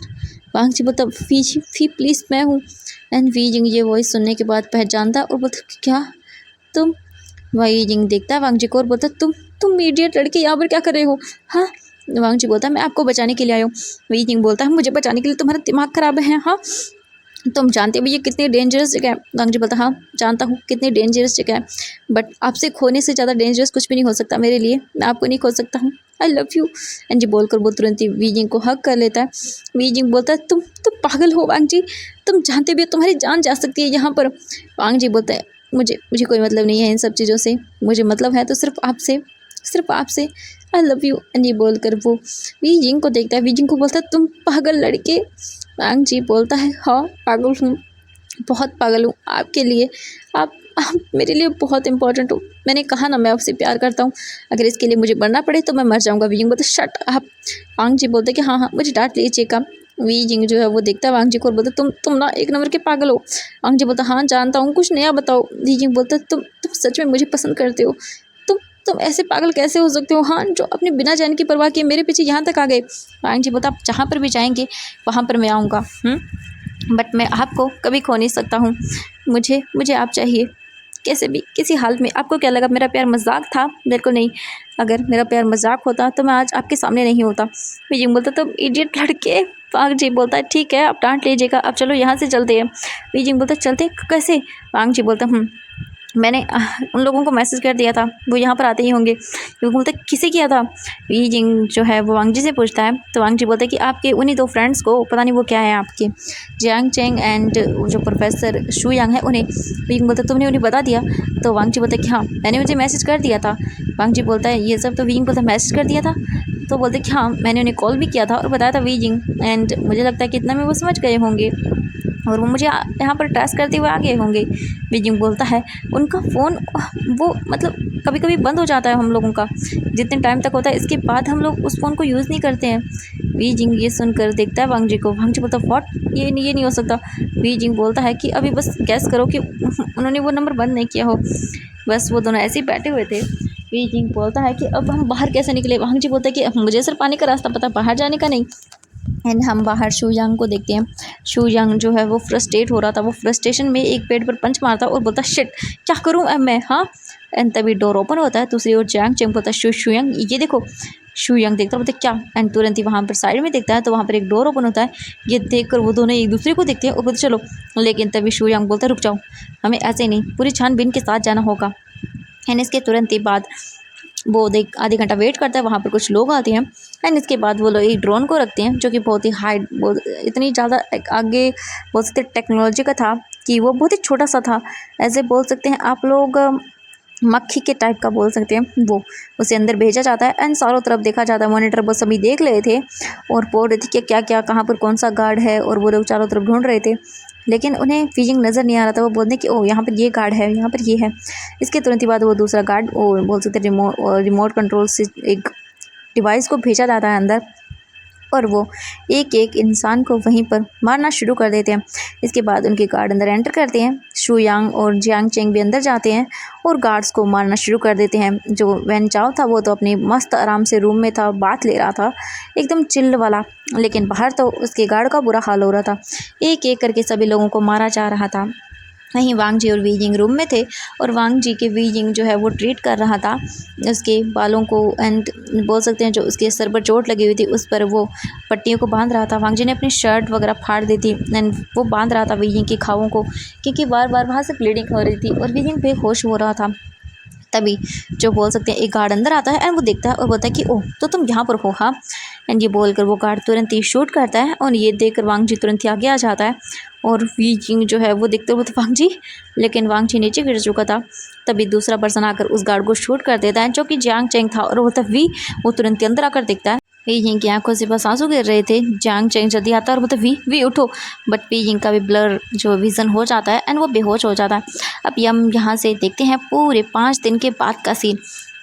वांग जी बोलता वी प्लीज़ मैं हूँ, एंड वीजिंग ये वॉइस सुनने के बाद पहचानता है और बोलता क्या तुम। वही जिंग देखता है वांग जी को और बोलता तुम इडियट लड़के यहाँ पर क्या कर रहे हो। हाँ, वांग जी बोलता है मैं आपको बचाने के लिए आया हूँ। वही जिंग बोलता है मुझे बचाने के लिए तुम्हारा दिमाग खराब है। हाँ, तुम जानते हो ये कितनी डेंजरस जगह है। वांग जी बोलता हाँ जानता हूँ कितनी डेंजरस जगह है, बट आपसे खोने से ज़्यादा डेंजरस कुछ भी नहीं हो सकता मेरे लिए, मैं आपको नहीं खो सकता हूँ, आई लव यू। एंड जी बोलकर वो तुरंत ही वीजिंग को हक कर लेता है। वीजिंग बोलता है तुम पागल हो वांग जी, तुम जानते भी हो तुम्हारी जान जा सकती है यहाँ पर। वांग जी बोलता है मुझे कोई मतलब नहीं है इन सब चीज़ों से, मुझे मतलब है तो सिर्फ आपसे, आई लव यू। एंड ये बोलकर वो वीजिंग को देखता है। वीजिंग को बोलता है तुम पागल लड़के। वांग जी बोलता है हाँ पागल हूँ, बहुत पागल हूँ आपके लिए, आप मेरे लिए बहुत इंपॉर्टेंट हो। मैंने कहा ना मैं आपसे प्यार करता हूँ, अगर इसके लिए मुझे मरना पड़े तो मैं मर जाऊँगा। वीजिंग बोलता शट अप। वांग जी बोलते कि हाँ मुझे डांट लीजिएगा। वी जिंग जो है वो देखता है वांग जी को और बोलता तुम ना एक नंबर के पागल हो। वांग जी बोलता हाँ जानता हूँ, कुछ नया बताओ। वी जिंग बोलता तुम सच में मुझे पसंद करते हो? तुम ऐसे पागल कैसे हो सकते हो? हाँ, जो अपने बिना जान की परवाह किए मेरे पीछे यहाँ तक आ गए। वांग जी बोलता आप जहाँ पर भी जाएंगे वहाँ पर मैं आऊँगा, बट मैं आपको कभी खो नहीं सकता हूँ। मुझे आप चाहिए कैसे भी, किसी हालत में। आपको क्या लगा मेरा प्यार मजाक था? बिल्कुल नहीं। अगर मेरा प्यार मजाक होता तो मैं आज आपके सामने नहीं होता। बीजिंग बोलता तुम इडियट लड़के। वांग जी बोलता है ठीक है, आप डांट लीजिएगा, अब चलो यहाँ से चलते हैं। बीजिंग बोलता चलते कैसे? वांग जी बोलता मैंने उन लोगों को मैसेज कर दिया था, वो यहाँ पर आते ही होंगे। वो बोलते किसे किया था? वी जिंग जो है वो वांग जी से पूछता है, तो वांग जी बोलते हैं कि आपके उन्हीं दो फ्रेंड्स को, पता नहीं वो क्या है आपके, जियांग चेंग एंड जो प्रोफेसर शू यांग है उन्हें। वी जिंग बोलता तुमने उन्हें बता दिया? तो वांग जी बोलता है कि हाँ मैंने मुझे मैसेज कर दिया था। वांग जी बोलता है ये सब? तो वी जिंग बोलता मैसेज कर दिया था? तो बोलते कि हाँ मैंने उन्हें कॉल भी किया था और बताया था वी जिंग, एंड मुझे लगता है कि इतना में वो समझ गए होंगे और वो मुझे यहाँ पर ट्रेस करते हुए आ गए होंगे। बीजिंग बोलता है उनका फ़ोन वो मतलब कभी कभी बंद हो जाता है हम लोगों का, जितने टाइम तक होता है इसके बाद हम लोग उस फ़ोन को यूज़ नहीं करते हैं। बीजिंग ये सुनकर देखता है वांग जी को। वांग जी बोलता व्हाट, ये नहीं हो सकता। बीजिंग बोलता है कि अभी बस गैस करो कि उन्होंने वो नंबर बंद नहीं किया हो। बस वो दोनों ऐसे ही बैठे हुए थे। बीजिंग बोलता है कि अब हम बाहर कैसे निकले? वांग जी बोलता है कि मुझे सिर्फ पानी का रास्ता पता, बाहर जाने का नहीं। एंड हम बाहर शू यांग को देखते हैं। शू यांग जो है वो फ्रस्ट्रेट हो रहा था, वो फ्रस्ट्रेशन में एक पेड़ पर पंच मारता और बोलता शिट क्या करूं अब मैं, हाँ। एंड तभी डोर ओपन होता है। दूसरी ओर जियांग चेंग बोलता है शू यांग ये देखो। शू यांग देखता बोलते क्या? एंड तुरंत ही वहाँ पर साइड में देखता है तो वहाँ पर एक डोर ओपन होता है। ये देखकर वो दोनों एक दूसरे को देखते हैं और बोलते चलो, लेकिन तभी शू यांग बोलता रुक जाओ, हमें ऐसे नहीं, पूरी छानबीन के साथ जाना होगा। एंड इसके तुरंत ही बाद वो आधे घंटा वेट करता है, वहाँ पर कुछ लोग आते हैं एंड इसके बाद वो लोग एक ड्रोन को रखते हैं जो कि बहुत ही हाइट, इतनी ज़्यादा आगे बोल सकते टेक्नोलॉजी का था कि वो बहुत ही छोटा सा था। ऐसे बोल सकते हैं आप लोग मक्खी के टाइप का बोल सकते हैं। वो उसे अंदर भेजा जाता है एंड चारों तरफ देखा जाता है। मॉनिटर वो सभी देख रहे थे और बोल रहे थे कि क्या क्या कहाँ पर कौन सा गार्ड है, और वो लोग चारों तरफ ढूंढ रहे थे लेकिन उन्हें फीजिंग नज़र नहीं आ रहा था। वो बोलते कि ओह यहाँ पर ये गार्ड है, यहाँ पर ये है। इसके तुरंत ही बाद वो दूसरा गार्ड, वो बोल सकते रिमोट कंट्रोल से एक डिवाइस को भेजा जाता है अंदर और वो एक एक इंसान को वहीं पर मारना शुरू कर देते हैं। इसके बाद उनके गार्ड अंदर एंटर करते हैं। शू यांग और जियांग चेंग भी अंदर जाते हैं और गार्ड्स को मारना शुरू कर देते हैं। जो वैन चाओ था वो तो अपनी मस्त आराम से रूम में था, बात ले रहा था एकदम चिल्ड वाला, लेकिन बाहर तो उसके गार्ड का बुरा हाल हो रहा था। एक एक करके सभी लोगों को मारा जा रहा था। वहीं वांग जी और वी जिंग रूम में थे और वांग जी के वी जिंग जो है वो ट्रीट कर रहा था उसके बालों को, एंड बोल सकते हैं जो उसके सर पर चोट लगी हुई थी उस पर वो पट्टियों को बांध रहा था। वांग जी ने अपनी शर्ट वगैरह फाड़ दी थी एंड वो बांध रहा था वी जिंग की घावों को, क्योंकि बार बार वहाँ से ब्लीडिंग हो रही थी और वी जिंग बेहोश हो रहा था। तभी जो बोल सकते हैं एक गार्ड अंदर आता है एंड वो देखता है और बोलता है कि ओह तो तुम यहाँ पर हो, हाँ। एंड ये बोलकर वो गार्ड तुरंत ही शूट करता है और ये देखकर वांग जी तुरंत ही आगे आ जाता है और वी जिंग जो है वो देखते हुए तो वांग जी, लेकिन वांग जी नीचे गिर चुका था। तभी दूसरा पर्सन आकर उस गार्ड को शूट कर देता है जो कि जियांग चेंग था और वो तभी वो तुरंत ही अंदर आकर देखता है। वी जिंग की आंखों से बस आंसू गिर रहे थे। जियांग चेंग जल्दी आता है और बोलता वी उठो, बट वी जिंग का भी ब्लर जो विज़न हो जाता है एंड वो बेहोश हो जाता है। अब हम यहाँ से देखते हैं पूरे 5 दिन के बाद का scene.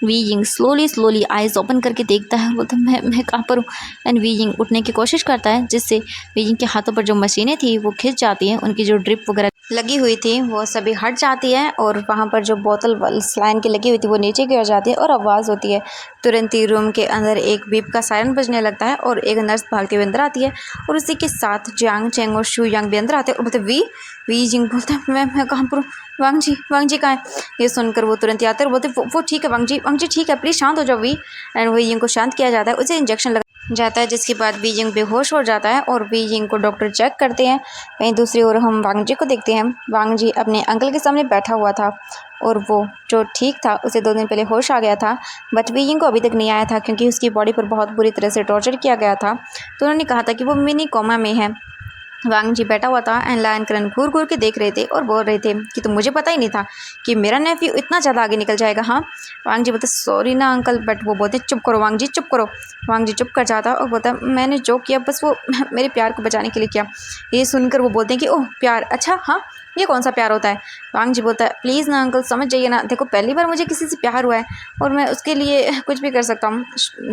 Wei Jing slowly eyes open करके देखता है, बोलता मैं कहाँ पर हूँ। एंड वी जिंग उठने की कोशिश करता है जिससे वी जिंग के हाथों पर जो मशीनें थी वो खिंच जाती हैं, उनकी जो ड्रिप वगैरह लगी हुई थी वो सभी हट जाती है और वहाँ पर जो बोतल स्लाइन की लगी हुई थी वो नीचे गिर जाती है और आवाज़ होती है। तुरंत ही रूम के अंदर एक बीप का सायरन बजने लगता है और एक नर्स भागते हुए अंदर आती है और उसी के साथ जियांग चेंग और शू यांग भी अंदर आते हैं और बोलते वी जिंग बोलता है मैं कहाँ पर हूँ, वांग जी कहाँ है? ये सुनकर वो तुरंत ही आते हैं और बोलते वो ठीक है वांग जी ठीक है, प्लीज़ शांत हो जाओ वी। एंड वी जिंग को शांत किया जाता है, उसे इंजेक्शन लगा जाता है जिसके बाद वी जिंग बेहोश हो जाता है और वी जिंग को डॉक्टर चेक करते हैं। वहीं दूसरी ओर हम वांग जी को देखते हैं। वांग जी अपने अंकल के सामने बैठा हुआ था और वो जो ठीक था उसे 2 दिन पहले होश आ गया था, बट वी जिंग को अभी तक नहीं आया था क्योंकि उसकी बॉडी पर बहुत बुरी तरह से टॉर्चर किया गया था। तो उन्होंने कहा था कि वो मिनी कोमा में है। वांग जी बैठा हुआ था एंड लायन करण घूर घूर के देख रहे थे और बोल रहे थे कि तो मुझे पता ही नहीं था कि मेरा नेफ्यू इतना ज़्यादा आगे निकल जाएगा, हाँ। वांग जी बोलते सॉरी ना अंकल, बट वो बोलते चुप करो वांग जी चुप करो। वांग जी चुप कर जाता और बोलता मैंने जो किया बस वो मेरे प्यार को बचाने के लिए किया। ये सुनकर वो बोलते हैं कि ओह प्यार, अच्छा हाँ ये कौन सा प्यार होता है। वांग जी बोलता है प्लीज़ ना अंकल समझ जाइए ना, देखो पहली बार मुझे किसी से प्यार हुआ है और मैं उसके लिए कुछ भी कर सकता हूँ।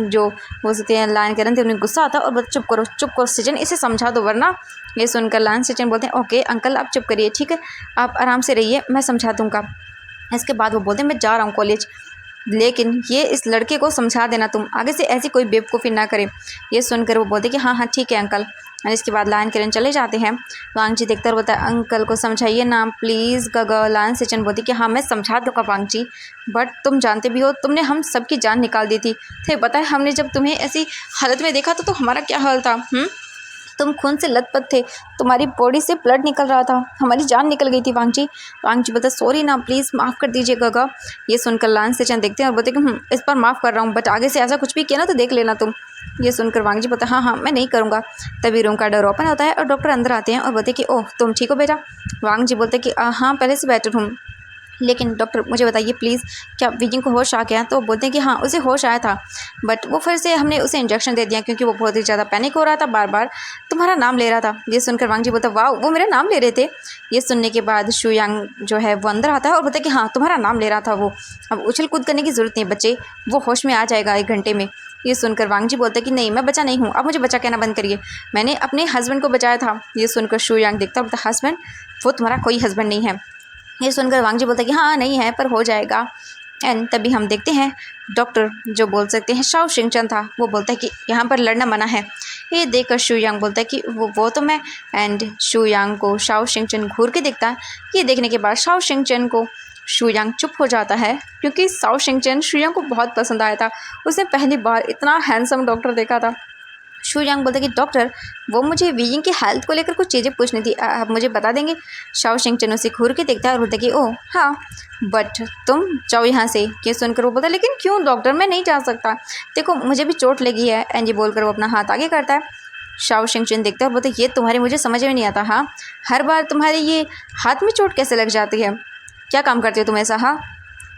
जो हो सकते हैं लायन करण थे उन्हें गुस्सा आता है और बोलते चुप करो सचिन, इसे समझा दो वरना। ये सुनकर लायन सचिन बोलते हैं ओके अंकल आप चुप करिए, ठीक है आप आराम से रहिए, मैं समझा दूँगा। इसके बाद वो बोलते हैं मैं जा रहा हूँ कॉलेज, लेकिन ये इस लड़के को समझा देना तुम आगे से ऐसी कोई बेवकूफ़ी ना करे। ये सुनकर वो बोलते कि हाँ हाँ ठीक है अंकल। और इसके बाद लायन किरण चले जाते हैं। वांग जी देखकर बोलता है अंकल को समझाइए ना प्लीज़ गगा। लायन सिचन बोलती कि हाँ मैं समझा दूँगा वांग जी, बट तुम जानते भी हो तुमने हम सबकी जान निकाल दी थी। थे पता है हमने जब तुम्हें ऐसी हालत में देखा तो हमारा क्या हाल था। तुम खून से लथपथ थे, तुम्हारी बॉडी से ब्लड निकल रहा था, हमारी जान निकल गई थी वांग जी। वांग जी बोलते सॉरी ना प्लीज़ माफ़ कर दीजिए गगा। ये सुनकर लायन सेचन देखते हैं और बोलते कि इस बार माफ़ कर रहा हूँ, बट आगे से ऐसा कुछ भी किया ना तो देख लेना तुम। ये सुनकर वांग जी बोलते हाँ हाँ मैं नहीं करूँगा। तभी रूम का डोर ओपन होता है और डॉक्टर अंदर आते हैं और बोलते कि ओह तुम ठीक हो बेटा। वांग जी बोलते कि हाँ पहले से बेटर हूँ, लेकिन डॉक्टर मुझे बताइए प्लीज़ क्या विजिंग को होश आ गया। तो वो बोलते हैं कि हाँ उसे होश आया था, बट वो फिर से हमने उसे इंजेक्शन दे दिया क्योंकि वो बहुत ही ज़्यादा पैनिक हो रहा था, बार बार तुम्हारा नाम ले रहा था। ये सुनकर वांग जी बोलता वाह वो मेरा नाम ले रहे थे। ये सुनने के बाद शू यांग जो है वो अंदर आता है और बोलता है कि हाँ तुम्हारा नाम ले रहा था वो, अब उछल कूद करने की ज़रूरत नहीं है बच्चे, वो होश में आ जाएगा 1 घंटे में। ये सुनकर वांग जी बोलता है कि नहीं मैं बचा नहीं हूँ, अब मुझे बचा कहना बंद करिए, मैंने अपने हस्बैंड को बचाया था। ये सुनकर शू यांग देखता बोलता हस्बैंड, वो तुम्हारा कोई हस्बैंड नहीं है। ये सुनकर वांग जी बोलता है कि हाँ नहीं है पर हो जाएगा। एंड तभी हम देखते हैं डॉक्टर जो बोल सकते हैं शाओ शिंगचन था, वो बोलता है कि यहाँ पर लड़ना मना है। ये देखकर शू यांग बोलता है कि वो तो मैं। एंड शू यांग को शाओ शिंगचन घूर के देखता है। ये देखने के बाद शाओ शिंगचन को शू यांग चुप हो जाता है क्योंकि शाओ शिंगचन शू यांग को बहुत पसंद आया था, उसने पहली बार इतना हैंडसम डॉक्टर देखा था। शू यांग बोलता कि डॉक्टर वो मुझे वीइंग की हेल्थ को लेकर कुछ चीज़ें पूछनी थी, आप मुझे बता देंगे। शाओ शिंगचन उसे घूर के देखता है और बोलता कि ओह हाँ बट तुम जाओ यहाँ से। ये सुनकर वो बोलता लेकिन क्यों डॉक्टर मैं नहीं जा सकता, देखो मुझे भी चोट लगी है। एंड ये बोलकर वो अपना हाथ आगे करता है। शाओ शिंगचन देखता है और बोलता ये तुम्हारी मुझे समझ में नहीं आता, हाँ हर बार तुम्हारे ये हाथ में चोट कैसे लग जाती है, क्या काम करते हो तुम ऐसा। हाँ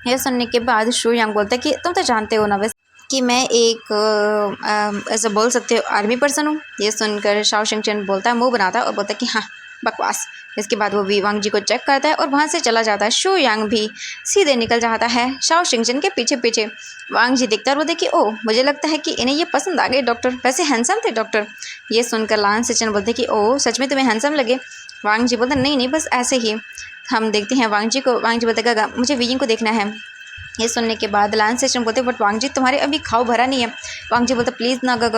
यह सुनने के बाद शू यांग बोलता है कि तुम तो जानते हो ना वैसे कि मैं एक ऐसा बोल सकते हो आर्मी पर्सन हूँ। ये सुनकर शाओ शिंगचन बोलता है मुंह बनाता है और बोलता है कि हाँ बकवास। इसके बाद वो भी वांग जी को चेक करता है और वहाँ से चला जाता है। शू यांग भी सीधे निकल जाता है शाओ शिंगचन के पीछे पीछे। वांग जी देखता है और बोलते कि ओह मुझे लगता है कि इन्हें ये पसंद आ गए डॉक्टर, वैसे हैंडसम थे डॉक्टर। ये सुनकर लायन सिचन बोलते कि ओह सच में तुम्हें हैंडसम लगे। वांग जी बोलते नहीं नहीं बस ऐसे ही। हम देखते हैं वांग जी को। वांग जी बोलते मुझे वीइंग को देखना है। ये सुनने के बाद लायन सेचन बोलते बट वांग जी तुम्हारे अभी खाओ भरा नहीं है। वांग जी बोलते प्लीज़ ना गग।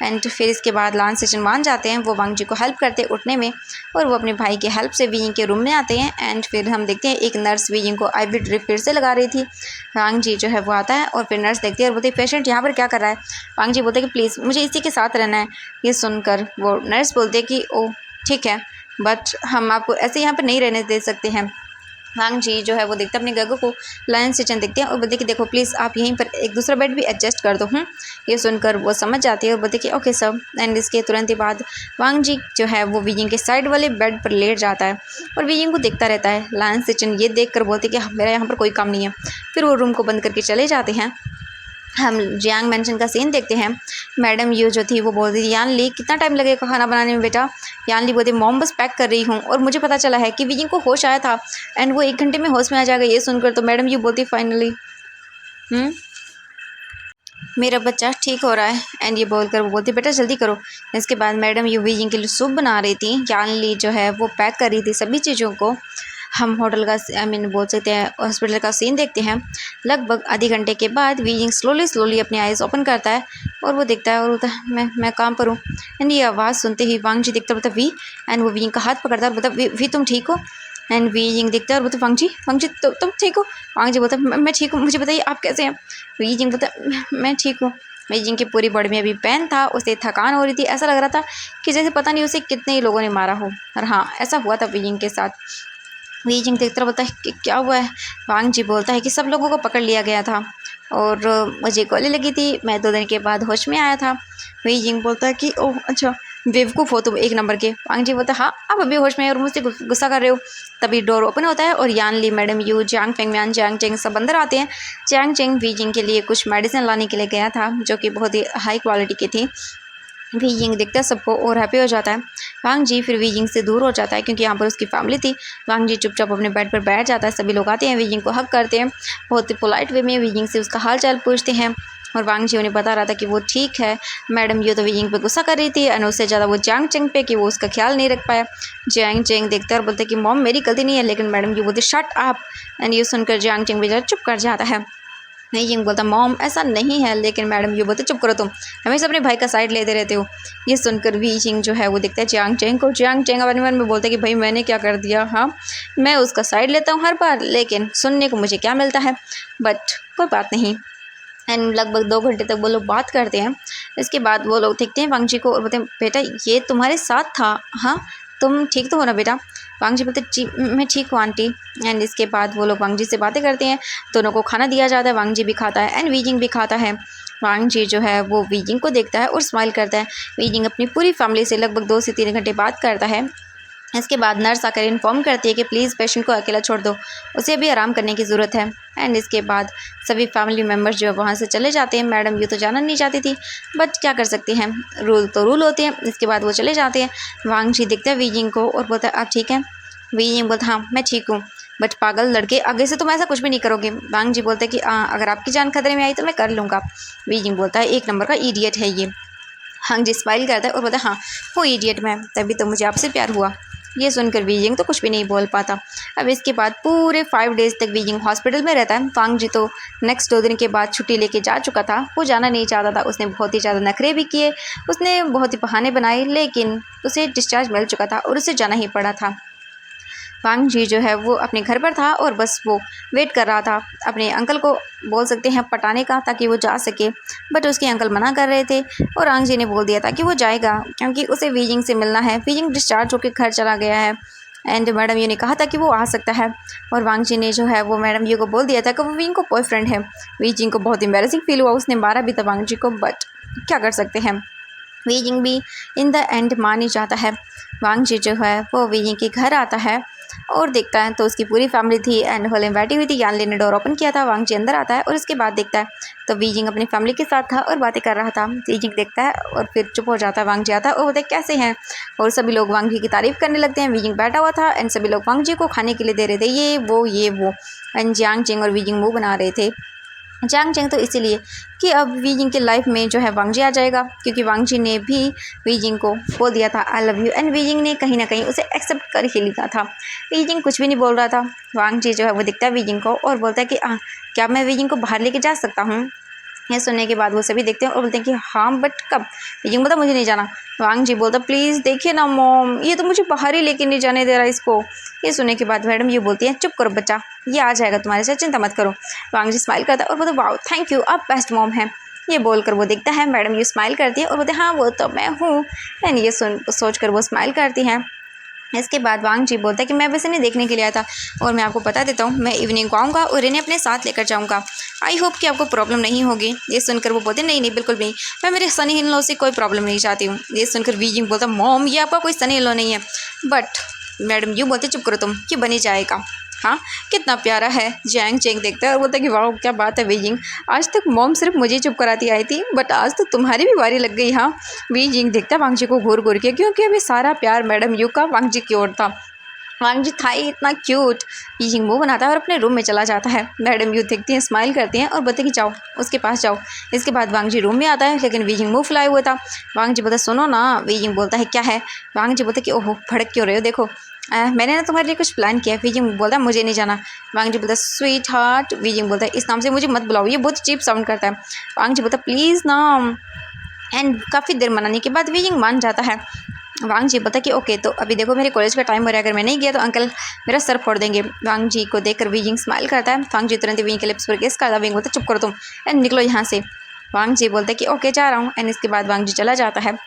एंड फिर इसके बाद लायन सेचन मान जाते हैं, वो वांग जी को हेल्प करते हैं उठने में और वो अपने भाई की हेल्प से वीइंग के रूम में आते हैं। एंड फिर हम देखते हैं एक नर्स वीइंग को आईवी ड्रिप फिर से लगा रही थी। वांग जी जो है वो आता है और फिर नर्स देखती है और बोलते पेशेंट यहाँ पर क्या कर रहा है। वांग जी बोलते कि प्लीज़ मुझे इसी के साथ रहना है। ये सुनकर वो नर्स बोलते कि ओह ठीक है बट हम आपको ऐसे यहाँ पर नहीं रहने दे सकते हैं। वांग जी जो है वो देखते अपने गगो को लायन सेचन देखते हैं और बोलते कि देखो प्लीज़ आप यहीं पर एक दूसरा बेड भी एडजस्ट कर दो। ये सुनकर वो समझ जाती है और बोलते कि ओके सर। एंड इसके तुरंत ही बाद वांग जी जो है वो वीइंग के साइड वाले बेड पर लेट जाता है और वीइंग को देखता रहता है। लायन सेचन ये देख कर बोलते कि मेरा यहाँ पर कोई काम नहीं है। फिर वो रूम को बंद करके चले जाते हैं। हम जियांग मेंशन का सीन देखते हैं। मैडम यू जो थी वो बोल रही थी यान ली कितना टाइम लगेगा खाना बनाने में बेटा। यान ली बोलती मॉम बस पैक कर रही हूँ और मुझे पता चला है कि वीइंग को होश आया था एंड वो 1 घंटे में होश में आ जाएगा। ये सुनकर तो मैडम यू बोलती फाइनली मेरा बच्चा ठीक हो रहा है। एंड ये बोलकर वो बोलती बेटा जल्दी करो। इसके बाद मैडम यू वीइंग के लिए सूप बना रही थी। यान ली जो है वो पैक कर रही थी सभी चीज़ों को। हम होटल का बोल सकते हैं हॉस्पिटल का सीन देखते हैं। लगभग आधे घंटे के बाद वीइंग स्लोली अपनी आइज़ ओपन करता है और वो देखता है और बोलता है मैं काम पर हूँ। एंड ये आवाज़ सुनते ही वांग जी देखता बोलता वी। एंड वो वीइंग का हाथ पकड़ता है बोलता वी तुम ठीक हो। एंड वीइंग देखता है और बोलता वांग जी तुम ठीक हो। वांग जी बोलता मैं ठीक हूँ, मुझे बताइए आप कैसे हैं। वीइंग बोलता मैं ठीक हूँ। वीइंग की पूरी बॉडी में अभी पेन था, उसे थकान हो रही थी, ऐसा लग रहा था कि जैसे पता नहीं उसे कितने ही लोगों ने मारा हो। और हाँ ऐसा हुआ था वीइंग के साथ। वीइंग देखता बोलता है कि क्या हुआ है। वांग जी बोलता है कि सब लोगों को पकड़ लिया गया था और मुझे गोली लगी थी, मैं 2 दिन के बाद होश में आया था। वीइंग बोलता है कि ओह अच्छा बेवकूफ़ हो तुम 1 नंबर के। वांग जी बोलता है हाँ आप अभी होश में और मुझसे गुस्सा कर रहे हो। तभी डोर ओपन होता है और Yan Li madam Yu Jiang Fengmian Jiang Cheng सब अंदर आते हैं। जियांग चेंग वीइंग के लिए कुछ मेडिसिन लाने के लिए गया था जो कि बहुत ही हाई क्वालिटी की थी। वी यिंग देखता है सबको और हैप्पी हो जाता है। वांग जी फिर वी यिंग से दूर हो जाता है क्योंकि यहाँ पर उसकी फैमिली थी। वांग जी चुपचाप अपने बेड पर बैठ जाता है। सभी लोग आते हैं, वी यिंग को हक करते हैं, बहुत ही पोलाइट वे में वी यिंग से उसका हाल चाल पूछते हैं। और वांग जी उन्हें बता रहा था कि वो ठीक है। मैडम ये तो वी यिंग पे गुस्सा कर रही थी और उससे ज़्यादा वो जियांग चेंग पे कि वो उसका ख्याल नहीं रख पाया। जियांग चेंग देखते हैं और बोलते कि मॉम मेरी गलती नहीं है, लेकिन मैडम ये बोलते शट अप। एंड ये सुनकर जियांग चेंग बेचारा चुप कर जाता है। नहीं यिंग बोलता मॉम ऐसा नहीं है, लेकिन मैडम ये बोलते चुप करो, तुम हमेशा अपने भाई का साइड लेते रहते हो। ये सुनकर वी यिंग जो है वो देखता है जियांग चेंग को। जियांग चेंग अपने मन में बोलता है कि भाई मैंने क्या कर दिया, हाँ मैं उसका साइड लेता हूँ हर बार, लेकिन सुनने को मुझे क्या मिलता है, बट कोई बात नहीं। एंड लगभग 2 घंटे तक वो लोग बात करते हैं। इसके बाद वो लोग देखते हैं वांग जी को और बोलते हैं बेटा ये तुम्हारे साथ था, हाँ तुम ठीक तो हो ना बेटा। वांग जी बोलते जी मैं ठीक हूँ आंटी। एंड इसके बाद वो लोग वांग जी से बातें करते हैं। दोनों को खाना दिया जाता है, वांग जी भी खाता है एंड वी यिंग भी खाता है। वांग जी जो है वो वी यिंग को देखता है और स्माइल करता है। वी यिंग अपनी पूरी फैमिली से लगभग 2 से 3 घंटे बात करता है। इसके बाद नर्स आकर इन्फॉर्म करती है कि प्लीज़ पेशेंट को अकेला छोड़ दो, उसे अभी आराम करने की ज़रूरत है। एंड इसके बाद सभी फैमिली मेम्बर्स जो है वहाँ से चले जाते हैं। मैडम ये तो जाना नहीं चाहती थी, बट क्या कर सकते हैं, रूल तो रूल होते हैं। इसके बाद वो चले जाते हैं। वांग जी देखते हैं वी यिंग को और बोलता है आप ठीक हैं। वी यिंग बोलता हाँ मैं ठीक हूँ, बट पागल लड़के आगे से तुम ऐसा कुछ भी नहीं करोगे। वांग जी बोलते हैं कि अगर आपकी जान खतरे में आई तो मैं कर लूँगा। वी यिंग बोलता है 1 नंबर का इडियट है ये। वांग जी स्माइल करता है और बोलता है हाँ वो इडियट मैं, तभी तो मुझे आपसे प्यार हुआ। ये सुनकर वी यिंग तो कुछ भी नहीं बोल पाता। अब इसके बाद पूरे 5 डेज़ तक वी यिंग हॉस्पिटल में रहता है। वांग जी तो नेक्स्ट 2 दिन के बाद छुट्टी लेके जा चुका था, वो जाना नहीं चाहता था। उसने बहुत ही ज़्यादा नखरे भी किए, उसने बहुत ही बहाने बनाए, लेकिन उसे डिस्चार्ज मिल चुका था और उसे जाना ही पड़ा था। वांग जी जो है वो अपने घर पर था और बस वो वेट कर रहा था अपने अंकल को बोल सकते हैं पटाने का, ताकि वो जा सके। बट उसके अंकल मना कर रहे थे और वांग जी ने बोल दिया था कि वो जाएगा क्योंकि उसे वी यिंग से मिलना है। वी यिंग डिस्चार्ज होकर घर चला गया है एंड मैडम यू ने कहा था कि वो आ सकता है। और वांग जी ने जो है वो मैडम यू को बोल दिया था कि वो वी यिंग को बॉयफ्रेंड है। वी यिंग को बहुत एम्बैरेसिंग फील हुआ, उसने मारा भी था वांग जी को, बट क्या कर सकते हैं, वी यिंग भी इन द एंड मान ही जाता है। वांग जी जो है वो वी यिंग के घर आता है और देखता है तो उसकी पूरी फैमिली थी एंड होल में बैठी हुई थी। यान ने डोर ओपन किया था। वांग जी अंदर आता है और उसके बाद देखता है तो वी यिंग अपनी फैमिली के साथ था और बातें कर रहा था। वी यिंग देखता है और फिर चुप हो जाता है। वांग जी आता है और बोलते कैसे हैं, और सभी लोग वांग जी की तारीफ करने लगते हैं। वी यिंग बैठा हुआ था एंड सभी लोग वांग जी को खाने के लिए दे रहे थे, ये वो एंड जियांग चेंग और वी यिंग मुँह बना रहे थे। जियांग चेंग तो इसीलिए कि अब वी यिंग के लाइफ में जो है वांग जी आ जाएगा, क्योंकि वांग जी ने भी वी यिंग को बोल दिया था I love you and Wei Ying ने कहीं ना कहीं उसे एक्सेप्ट कर ही लिया था। वी यिंग कुछ भी नहीं बोल रहा था। वांग जी जो है वो दिखता है वी यिंग को और बोलता है कि क्या मैं वी यिंग को बाहर लेके जा सकता हूँ। ये सुनने के बाद वो सभी देखते हैं और बोलते हैं कि हाँ बट कब। वी यिंग बोलता मुझे नहीं जाना। वांग जी बोलता प्लीज़ देखिए ना मॉम, ये तो मुझे बाहर ही लेके नहीं जाने दे रहा इसको। ये सुनने के बाद मैडम ये बोलती है चुप करो बच्चा, ये आ जाएगा तुम्हारे साथ, चिंता मत करो। वांग जी स्माइल करता है और बोलते वाओ थैंक यू, आप बेस्ट मॉम हैं। ये बोलकर वो देखता है मैडम ये स्माइल करती है और बोलते हाँ वो तो मैं हूँ। एंड ये सोच कर वो स्माइल करती हैं। इसके बाद वांग जी बोलता है कि मैं बस इन्हें देखने के लिए आया था और मैं आपको बता देता हूँ मैं इवनिंग को आऊँगा और इन्हें अपने साथ लेकर जाऊँगा। आई होप कि आपको प्रॉब्लम नहीं होगी। ये सुनकर वो बोलते नहीं नहीं बिल्कुल नहीं, मैं मेरे सनी इन लॉ से कोई प्रॉब्लम नहीं चाहती हूँ। ये सुनकर वी यिंग बोलता मॉम ये आपका कोई सनी इन लॉ नहीं है। बट मैडम यू बोलते चुप करो तुम, ये बनी जाएगा। हाँ कितना प्यारा है। जियांग चेंग देखता है और बोलता है कि वाह क्या बात है वी यिंग, आज तक मॉम सिर्फ मुझे चुप कराती आई थी, बट आज तो तुम्हारी भी बारी लग गई। हाँ वी यिंग देखता है वांग जी को घूर घूर के, क्योंकि अभी सारा प्यार मैडम यू का वांग जी की ओर था। वांग जी था ही इतना क्यूट। वी यिंग मुँह बनाता है और अपने रूम में चला जाता है। मैडम यू देखती हैं, स्माइल करती हैं और बोलते कि जाओ उसके पास जाओ। इसके बाद वांग जी रूम में आता है, लेकिन वी यिंग मुँह फुलाए हुआ था। वांग जी बोलता सुनो ना। वी यिंग बोलता है क्या है। वांग जी बोलते कि ओहो भड़क क्यों रहे हो, देखो मैंने ना तुम्हारे लिए कुछ प्लान किया है। वी यिंग बोलता है मुझे नहीं जाना। वांग जी बोलता स्वीट हार्ट। वी यिंग बोलता है इस नाम से मुझे मत बुलाओ, ये बहुत चीप साउंड करता है। वांग जी बोलता प्लीज़ ना। एंड काफ़ी देर मनाने के बाद वी यिंग मान जाता है। वांग जी बोलता कि ओके तो अभी देखो मेरे कॉलेज का टाइम हो रहा है, अगर मैं नहीं गया तो अंकल मेरा सर फोड़ देंगे। वांग जी को देखकर वी यिंग स्माइल करता है। वांग जी तुरंत वी यिंग के लिप्स पर किस करता है। वी यिंग बोलता चुप करो तुम एंड निकलो यहाँ से। वांग जी बोलते कि ओके जा रहा हूँ एंड इसके बाद वांग जी चला जाता है।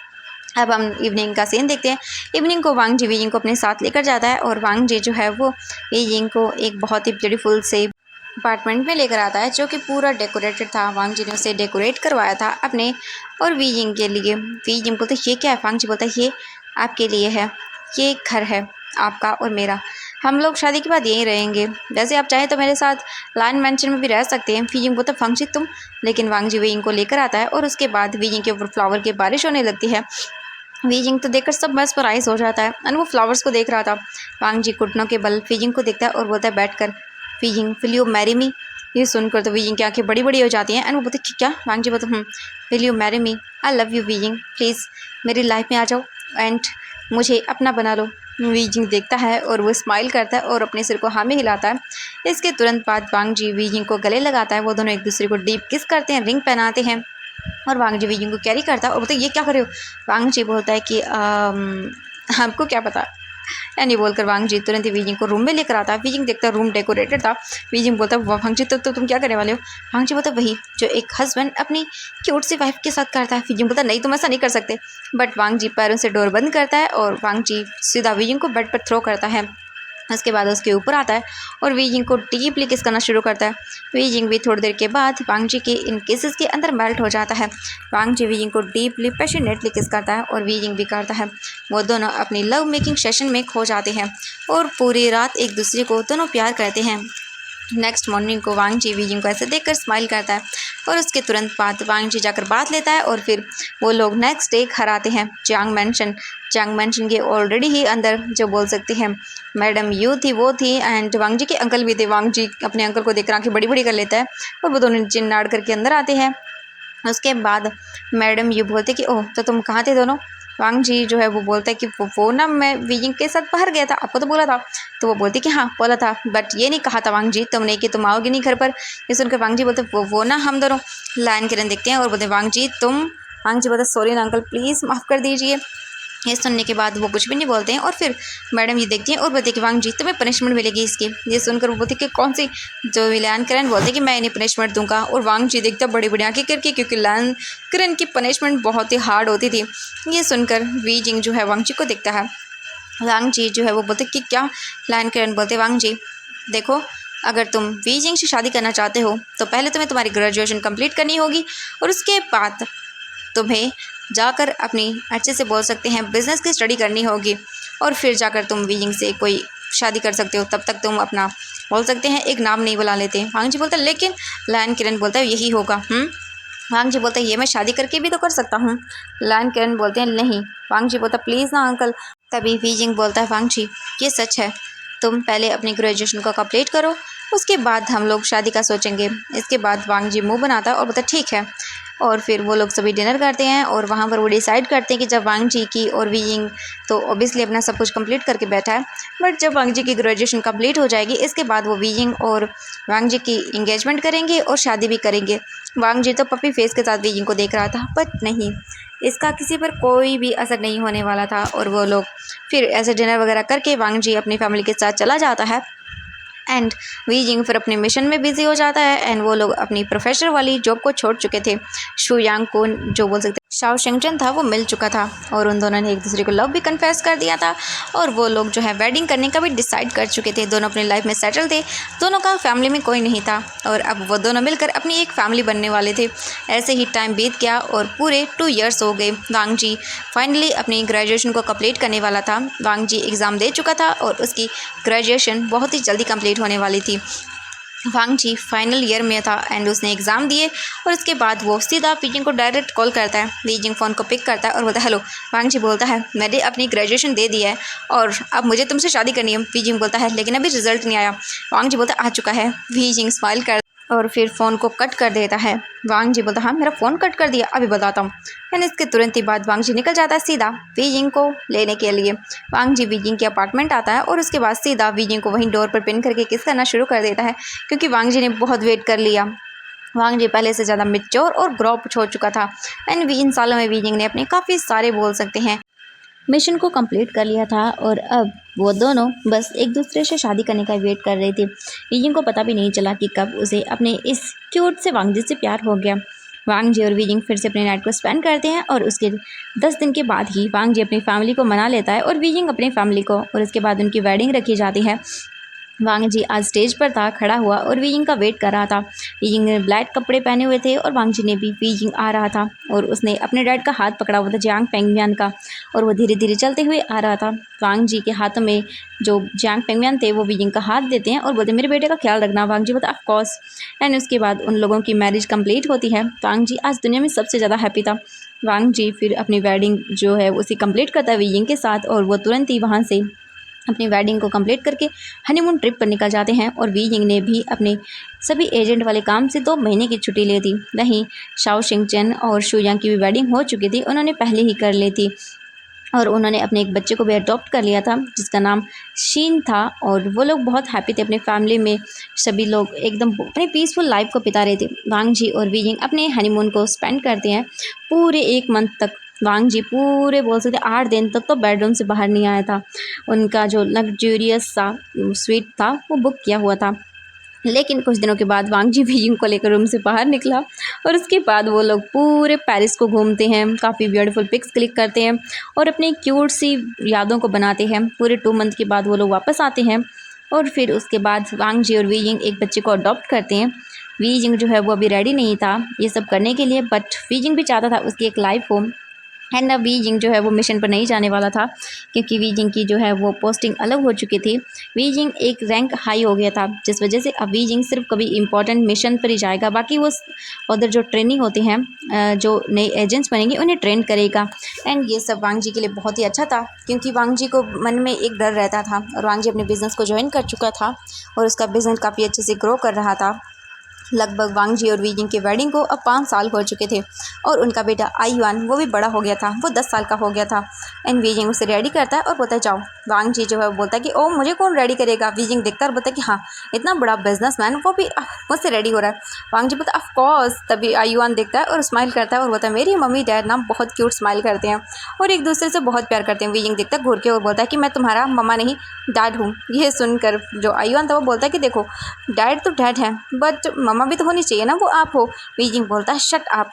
अब हम इवनिंग का सीन देखते हैं। इवनिंग को वांग जी वी यिंग को अपने साथ लेकर जाता है और वांग जी जो है वो वी यिंग को एक बहुत ही ब्यूटीफुल से अपार्टमेंट में लेकर आता है जो कि पूरा डेकोरेटेड था। वांग जी ने उसे डेकोरेट करवाया था अपने और वी यिंग के लिए। वी यिंग बोलते ये क्या है। वांग जी बोलता है ये आपके लिए है, ये घर है आपका और मेरा, हम लोग शादी के बाद यहीं रहेंगे, जैसे आप चाहें तो मेरे साथ लाइन मेंशन में भी रह सकते हैं। वीजिंग बोलता वांग जी तुम, लेकिन वांग जी वीजिंग को लेकर आता है और उसके बाद वीजिंग के ऊपर फ्लावर की बारिश होने लगती है। वीजिंग तो देखकर सब mesmerize हो जाता है और वो फ्लावर्स को देख रहा था। वांग जी घुटनों के बल वीजिंग को देखता है और बोलता है बैठकर, wheezing will you marry me. ये सुनकर तो वीजिंग की आंखें बड़ी बड़ी हो जाती हैं एंड वो बोलते क्या? वांग जी बोलते will you marry me, I love you wheezing, please मेरी लाइफ में आ जाओ एंड मुझे अपना बना लो। वीजिंग देखता है और वो स्माइल करता है और अपने सिर को हाँ में हिलाता है। इसके तुरंत बाद वांग जी वीजिंग को गले लगाता है। वो दोनों एक दूसरे को डीप किस करते हैं, रिंग पहनाते हैं और वांग जी वीजिंग को कैरी करता है और बोलते ये क्या कर रहे हो? वांग जी बोलता है कि आपको क्या पता, यानी बोलकर वांग जी तुरंत ही वीजिंग को रूम में लेकर आता है। वीजिंग देखता है रूम डेकोरेटेड था। वीजिंग बोलता है वांग जी तो तुम क्या करने वाले हो? वांग जी बोलता है वही जो एक हस्बैंड अपनी क्यूट सी वाइफ के साथ करता है। वीजिंग बोलता है नहीं तुम ऐसा नहीं कर सकते, बट वांग जी पैरों से डोर बंद करता है और वांग जी सीधा वीजिंग को बेड पर थ्रो करता है। उसके बाद उसके ऊपर आता है और वीजिंग को डीपली किस करना शुरू करता है। वीजिंग भी थोड़ी देर के बाद वांग जी के इन किसेस के अंदर मेल्ट हो जाता है। वांग जी वीजिंग को डीपली पैशनेटली किस करता है और वीजिंग भी करता है। वो दोनों अपनी लव मेकिंग सेशन में खो जाते हैं और पूरी रात एक दूसरे को दोनों प्यार करते हैं। नेक्स्ट मॉर्निंग को वांग जी वीजिंग को ऐसे देखकर स्माइल करता है और उसके तुरंत बाद वांग जी जाकर बात लेता है और फिर वो लोग नेक्स्ट डे घर आते हैं चांग मैंशन के ऑलरेडी ही अंदर जो बोल सकते हैं मैडम यू थी वो थी एंड वांग जी के अंकल भी थे। वांग जी अपने अंकल को देखकर आंखें बड़ी बड़ी कर लेता है और वो दोनों नीचे नाड़ करके अंदर आते हैं। उसके बाद मैडम यू बोलते कि ओह तो तुम कहाँ थे दोनों? वांग जी जो है वो बोलता है कि वो ना मैं वीजिंग के साथ बाहर गया था, आपको तो बोला था। तो वो बोलती कि हाँ बोला था, बट ये नहीं कहा था वांग जी तुमने कि तुम आओगे नहीं घर पर। ये सुनकर वांग जी बोलते वो ना हम दोनों लाइन किरण देखते हैं और बोलते वांग जी तुम। वांग जी बोलते सॉरी ना अंकल, प्लीज़ माफ़ कर दीजिए। ये सुनने के बाद वो कुछ भी नहीं बोलते हैं और फिर मैडम ये देखती हैं और बोलते कि वांग जी तुम्हें पनिशमेंट मिलेगी इसकी। ये सुनकर वो बोलती कि कौन सी? जो लैन करन बोलते कि मैं इन्हें पनिशमेंट दूंगा और वांग जी देखता बड़ी बड़ी आंखें करके, क्योंकि लैन करन की पनिशमेंट बहुत ही हार्ड होती थी। ये सुनकर वीजिंग जो है वांग जी को देखता है। वांग जी जो है वो बोलते कि क्या? लैन करन बोलते वांग जी देखो, अगर तुम वीजिंग से शादी करना चाहते हो तो पहले तुम्हें तुम्हारी ग्रेजुएशन कंप्लीट करनी होगी और उसके बाद तुम्हें जाकर अपनी अच्छे से बोल सकते हैं बिज़नेस की स्टडी करनी होगी और फिर जाकर तुम वीजिंग से कोई शादी कर सकते हो। तब तक तुम अपना बोल सकते हैं एक नाम नहीं बुला लेते। वांग जी बोलता है लेकिन लैन किरण बोलता है यही होगा। वांग जी बोलता है ये मैं शादी करके भी तो कर सकता हूँ। लैन किरण बोलते हैं नहीं। वांग जी बोलता प्लीज़ ना अंकल। तभी वीजिंग बोलता है वांग जी ये सच है, तुम पहले अपनी ग्रेजुएशन को कंप्लीट करो, उसके बाद हम लोग शादी का सोचेंगे। इसके बाद वांग जी मुँह बनाता है और बोलता ठीक है। और फिर वो लोग सभी डिनर करते हैं और वहाँ पर वो डिसाइड करते हैं कि जब वांग जी की और वीजिंग तो ऑब्वियसली अपना सब कुछ कंप्लीट करके बैठा है, बट जब वांग जी की ग्रेजुएशन कंप्लीट हो जाएगी इसके बाद वो वीजिंग और वांग जी की इंगेजमेंट करेंगे और शादी भी करेंगे। वांग जी तो पपी फेस के साथ वीजिंग को देख रहा था, बट नहीं, इसका किसी पर कोई भी असर नहीं होने वाला था। और वो लोग फिर ऐसे डिनर वगैरह करके वांग जी अपनी फैमिली के साथ चला जाता है एंड वीजिंग फिर अपने मिशन में बिजी हो जाता है एंड वो लोग अपनी प्रोफेसर वाली जॉब को छोड़ चुके थे। शू यांग को जो बोल सकते शाओ शेंगचन था वो मिल चुका था और उन दोनों ने एक दूसरे को लव भी कन्फेस कर दिया था और वो लोग जो है वेडिंग करने का भी डिसाइड कर चुके थे। दोनों अपनी लाइफ में सेटल थे, दोनों का फैमिली में कोई नहीं था और अब वो दोनों मिलकर अपनी एक फैमिली बनने वाले थे। ऐसे ही टाइम बीत गया और पूरे 2 इयर्स हो गए। वांग जी फाइनली अपनी ग्रेजुएशन को कंप्लीट करने वाला था। वांग जी एग्ज़ाम दे चुका था और उसकी ग्रेजुएशन बहुत ही जल्दी कंप्लीट होने वाली थी। वांग जी फाइनल ईयर में था एंड उसने एग्ज़ाम दिए और उसके बाद वो सीधा वीजिंग को डायरेक्ट कॉल करता है। वीजिंग फ़ोन को पिक करता है और बोलता है हेलो। वांग जी बोलता है मैंने अपनी ग्रेजुएशन दे दी है और अब मुझे तुमसे शादी करनी है। वीजिंग बोलता है लेकिन अभी रिजल्ट नहीं आया। वांग जी बोलता है आ चुका है। वीजिंग स्माइल कर और फिर फ़ोन को कट कर देता है। वांग जी बोलता हाँ मेरा फ़ोन कट कर दिया, अभी बताता हूँ। एंड इसके तुरंत ही बाद वांग जी निकल जाता है सीधा वीजिंग को लेने के लिए। वांग जी वीजिंग के अपार्टमेंट आता है और उसके बाद सीधा वीजिंग को वहीं डोर पर पिन करके किस करना शुरू कर देता है, क्योंकि वांग जी ने बहुत वेट कर लिया। वांग जी पहले से ज़्यादा मैच्योर और ग्रो अप हो चुका था एंड इन सालों में वीजिंग ने अपने काफ़ी सारे बोल सकते हैं मिशन को कंप्लीट कर लिया था और अब वो दोनों बस एक दूसरे से शादी करने का वेट कर रहे थे। वीजिंग को पता भी नहीं चला कि कब उसे अपने इस क्यूट से वांग जी से प्यार हो गया। वांग जी और वीजिंग फिर से अपने नाइट को स्पेंड करते हैं और उसके 10 दिन के बाद ही वांग जी अपनी फैमिली को मना लेता है और वीजिंग अपनी फैमिली को, और इसके बाद उनकी वेडिंग रखी जाती है। वांग जी आज स्टेज पर था खड़ा हुआ और वीइंग का वेट कर रहा था। वीइंग ने ब्लैक कपड़े पहने हुए थे और वांग जी ने भी वीइंग आ रहा था और उसने अपने डैड का हाथ पकड़ा हुआ था जियांग पेंगमियान का और वो धीरे धीरे चलते हुए आ रहा था। वांग जी के हाथों में जो जियांग पेंगमियान थे वो वीइंग का हाथ देते हैं और बोलते मेरे बेटे का ख्याल रखना। वांग जी बोलता ऑफ कोर्स। एंड उसके बाद उन लोगों की मैरिज कंप्लीट होती है। वांग जी आज दुनिया में सबसे ज़्यादा हैप्पी था। वांग जी फिर अपनी वेडिंग जो है उसी कंप्लीट करता है वीइंग के साथ और वो तुरंत ही वहाँ से अपनी वेडिंग को कंप्लीट करके हनीमून ट्रिप पर निकल जाते हैं और वी यिंग ने भी अपने सभी एजेंट वाले काम से 2 महीने की छुट्टी ली थी। वहीं शाओ शिंगचन और शू यांग की भी वेडिंग हो चुकी थी, उन्होंने पहले ही कर ली थी और उन्होंने अपने एक बच्चे को भी अडॉप्ट कर लिया था जिसका नाम शीन था और वो लोग बहुत हैप्पी थे। अपने फैमिली में सभी लोग एकदम अपनी पीसफुल लाइफ को बिता रहे थे। वांग जी और वी यिंग अपने हनीमून को स्पेंड करते हैं पूरे 1 मंथ तक। वांग जी पूरे बोल सकते 8 दिन तक तो बेडरूम से बाहर नहीं आया था। उनका जो लग्जूरियस सा स्वीट था वो बुक किया हुआ था। लेकिन कुछ दिनों के बाद वांग जी वीइंग को लेकर रूम से बाहर निकला और उसके बाद वो लोग पूरे पेरिस को घूमते हैं, काफ़ी ब्यूटीफुल पिक्स क्लिक करते हैं और अपनी क्यूट सी यादों को बनाते हैं। पूरे 2 मंथ के बाद वो लोग वापस आते हैं और फिर उसके बाद वांग जी और वी यिंग एक बच्चे को अडॉप्ट करते हैं। वी यिंग जो है वो अभी रेडी नहीं था ये सब करने के लिए, बट वी यिंग भी चाहता था उसकी एक लाइफ हो। एंड अब वी यिंग जो है वो मिशन पर नहीं जाने वाला था क्योंकि वी यिंग की जो है वो पोस्टिंग अलग हो चुकी थी। वी यिंग एक रैंक हाई हो गया था जिस वजह से अब वी यिंग सिर्फ कभी इंपॉर्टेंट मिशन पर ही जाएगा, बाकी वो उधर जो ट्रेनिंग होते हैं जो नए एजेंट्स बनेंगे उन्हें ट्रेन करेगा। एंड ये सब वांग जी के लिए बहुत ही अच्छा था क्योंकि वांग जी को मन में एक डर रहता था और वांग जी अपने बिज़नेस को ज्वाइन कर चुका था और उसका बिज़नेस काफ़ी अच्छे से ग्रो कर रहा था। लगभग वांग जी और वी यिंग के वेडिंग को अब 5 साल हो चुके थे और उनका बेटा आई युआन वो भी बड़ा हो गया था, वो 10 साल का हो गया था। एंड वी यिंग उसे रेडी करता है और बोलता है जाओ। वांग जी जो है वो बोलता है कि ओ मुझे कौन रेडी करेगा। वी यिंग देखता है और बोलता है कि हाँ इतना बड़ा बिजनेसमैन वो भी मुझसे रेडी हो रहा है। वांग जी बोलता है ऑफ कोर्स। तभी आई युआन देखता है और स्माइल करता है और बोलता है मेरी मम्मी डैड ना बहुत क्यूट स्माइल करते हैं और एक दूसरे से बहुत प्यार करते हैं। वी यिंग देखता है घूर के और बोलता है कि मैं तुम्हारा मम्मा नहीं डैड हूँ। यह सुनकर जो आई युआन था वो बोलता है कि देखो डैड तो डैड है बट मम्मा भी तो होनी चाहिए ना, वो आप हो। वी यिंग बोलता है शट अप।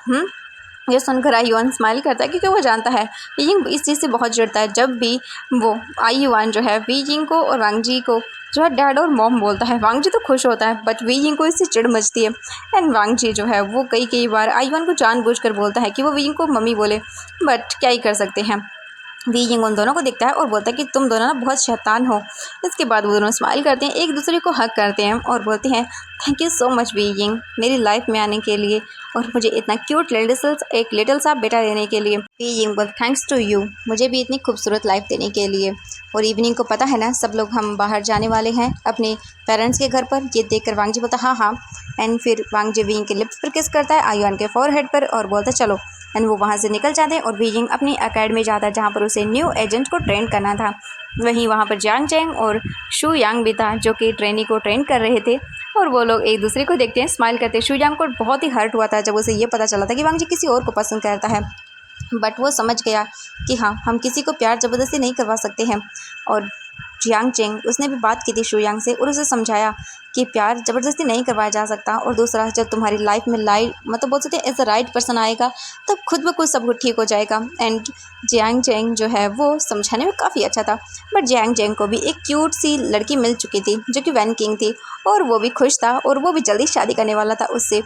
ये सुनकर आई युआन स्माइल करता है क्योंकि वो जानता है वी यिंग इस चीज़ से बहुत चिढ़ता है जब भी वो आई युआन जो है वी यिंग को और वांग जी को जो है डैड और मॉम बोलता है। वांग जी तो खुश होता है बट वी यिंग को इससे चिढ़ मचती है। एंड वांग जी जो है वो कई बार आई युआन को जानबूझकर बोलता है कि वो वी यिंग को मम्मी बोले, बट क्या ही कर सकते हैं। वी यिंग उन दोनों को देखता है और बोलता है कि तुम दोनों ना बहुत शैतान हो। इसके बाद वो दोनों स्माइल करते हैं, एक दूसरे को हग करते हैं और बोलते हैं thank you so much Wei Ying मेरी लाइफ में आने के लिए और मुझे इतना क्यूट लिटिल सा बेटा देने के लिए। वी यिंग बोल थैंक्स टू यू मुझे भी इतनी खूबसूरत लाइफ देने के लिए। और इवनिंग को पता है ना सब लोग हम बाहर जाने वाले हैं अपने पेरेंट्स के घर पर। ये देखकर वांग जी बोलता हाँ हाँ। एंड फिर वांग जी वी यिंग के लिप्स पर किस करता है, आई युआन के फोरहेड पर और बोलता है चलो। एंड वो वहाँ से निकल जाते हैं और वी यिंग अपनी अकेडमी जाता है जहाँ पर उसे न्यू एजेंट को ट्रेन करना था। वहीं वहाँ पर जियांग चेंग और शू यांग भी था जो कि ट्रेनी को ट्रेन कर रहे थे और वो लोग एक दूसरे को देखते हैं स्माइल करते हैं। शू यांग को बहुत ही हर्ट हुआ था जब उसे ये पता चला था कि वांग जी किसी और को पसंद करता है, बट वो समझ गया कि हाँ हम किसी को प्यार ज़बरदस्ती नहीं करवा सकते हैं। और जियांग चेंग उसने भी बात की थी शू यांग से और उसे समझाया कि प्यार ज़बरदस्ती नहीं करवाया जा सकता। और दूसरा जब तुम्हारी लाइफ में मतलब बोल सकते हैं एज अ राइट पर्सन आएगा तब खुद ब खुद सब कुछ ठीक हो जाएगा। एंड जियांग चेंग जो है वो समझाने में काफ़ी अच्छा था, बट जियांग चेंग को भी एक क्यूट सी लड़की मिल चुकी थी जो कि वैन किंग थी और वो भी खुश था और वो भी जल्दी शादी करने वाला था उससे।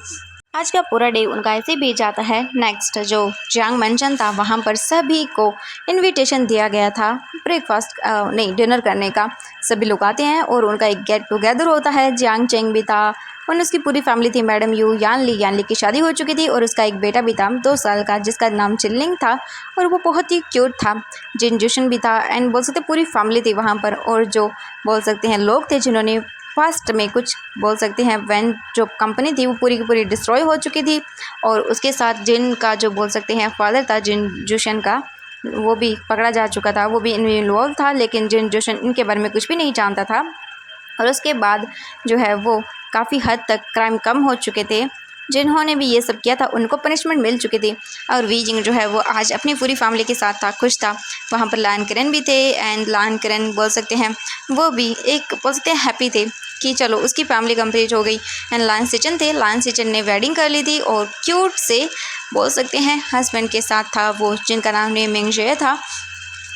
आज का पूरा डे उनका ऐसे बीत जाता है। नेक्स्ट जो जियांग मेंशन था वहाँ पर सभी को इनविटेशन दिया गया था ब्रेकफास्ट नहीं डिनर करने का। सभी लोग आते हैं और उनका एक गेट टुगेदर होता है। जियांग चेंग भी था और उसकी पूरी फैमिली थी। मैडम यू यान ली की शादी हो चुकी थी और उसका एक बेटा भी था 2 साल का जिसका नाम चिनलिंग था और वो बहुत ही क्यूट था। जिन जुशन भी था एंड बोल सकते पूरी फैमिली थी वहाँ पर। और जो बोल सकते हैं लोग थे जिन्होंने फर्स्ट में कुछ बोल सकते हैं वैन जो कंपनी थी वो पूरी की पूरी डिस्ट्रॉय हो चुकी थी और उसके साथ जिन का जो बोल सकते हैं फादर था जिन जुशन का वो भी पकड़ा जा चुका था, वो भी इनमें इन्वॉल्व था लेकिन जिन जुशन इनके बारे में कुछ भी नहीं जानता था। और उसके बाद जो है वो काफ़ी हद तक क्राइम कम हो चुके थे। जिन्होंने भी ये सब किया था उनको पनिशमेंट मिल चुकी थी और वी यिंग जो है वो आज अपनी पूरी फैमिली के साथ था, खुश था। वहाँ पर लान करेन भी थे एंड लान करेन बोल सकते हैं वो भी एक बोल सकते हैं हैप्पी थे कि चलो उसकी फैमिली कंप्लीट हो गई। एंड लान सिचन थे, लान सिचन ने वेडिंग कर ली थी और क्यूट से बोल सकते हैं हस्बैंड के साथ था वो जिनका नाम मिंग जे था।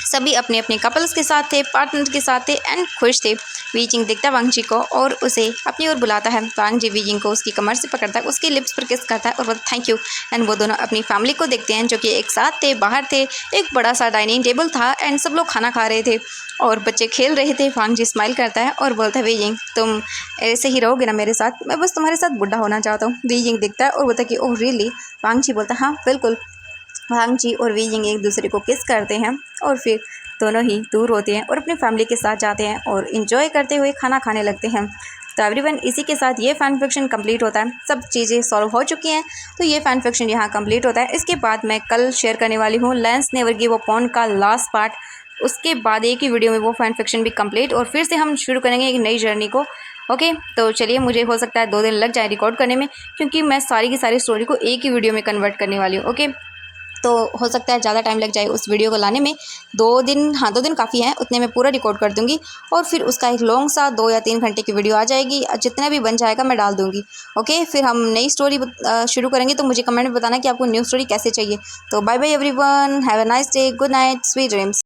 सभी अपने अपने कपल्स के साथ थे, पार्टनर के साथ थे एंड खुश थे वीजिंग देखता है वांग जी को और उसे अपनी ओर बुलाता है। वांग जी वीजिंग को उसकी कमर से पकड़ता है, उसके लिप्स पर किस करता है और बोलता थैंक यू। एंड वो दोनों अपनी फैमिली को देखते हैं जो कि एक साथ थे, बाहर थे। एक बड़ा सा डाइनिंग टेबल था एंड सब लोग खाना खा रहे थे और बच्चे खेल रहे थे। वांग जी स्माइल करता है और बोलता है वीजिंग तुम ऐसे ही रहोगे ना मेरे साथ, मैं बस तुम्हारे साथ बुढ़ा होना चाहता हूँ। वीजिंग देखता है और बोलता है कि ओह रियली। वांग जी बोलता है हाँ बिल्कुल। वांग जी और वीजिंग एक दूसरे को किस करते हैं और फिर दोनों ही दूर होते हैं और अपनी फैमिली के साथ जाते हैं और इन्जॉय करते हुए खाना खाने लगते हैं। तो एवरीवन इसी के साथ ये फ़ैन फिक्शन कंप्लीट होता है। सब चीज़ें सॉल्व हो चुकी हैं तो ये फ़ैन फिक्शन यहाँ कंप्लीट होता है। इसके बाद मैं कल शेयर करने वाली हूँ lens never give up on का लास्ट पार्ट। उसके बाद एक ही वीडियो में वो फ़ैन फिक्शन भी कंप्लीट और फिर से हम शुरू करेंगे एक नई जर्नी को। ओके तो चलिए, मुझे हो सकता है 2 दिन लग जाए रिकॉर्ड करने में क्योंकि मैं सारी की सारी स्टोरी को एक ही वीडियो में कन्वर्ट करने वाली हूँ। ओके तो हो सकता है ज़्यादा टाइम लग जाए उस वीडियो को लाने में। 2 दिन, हाँ 2 दिन काफ़ी हैं, उतने में पूरा रिकॉर्ड कर दूँगी और फिर उसका एक लॉन्ग सा 2 या 3 घंटे की वीडियो आ जाएगी। जितना भी बन जाएगा मैं डाल दूँगी। ओके फिर हम नई स्टोरी शुरू करेंगे। तो मुझे कमेंट में बताना कि आपको न्यू स्टोरी कैसे चाहिए। तो bye bye everyone, have a nice day, good night, sweet dreams.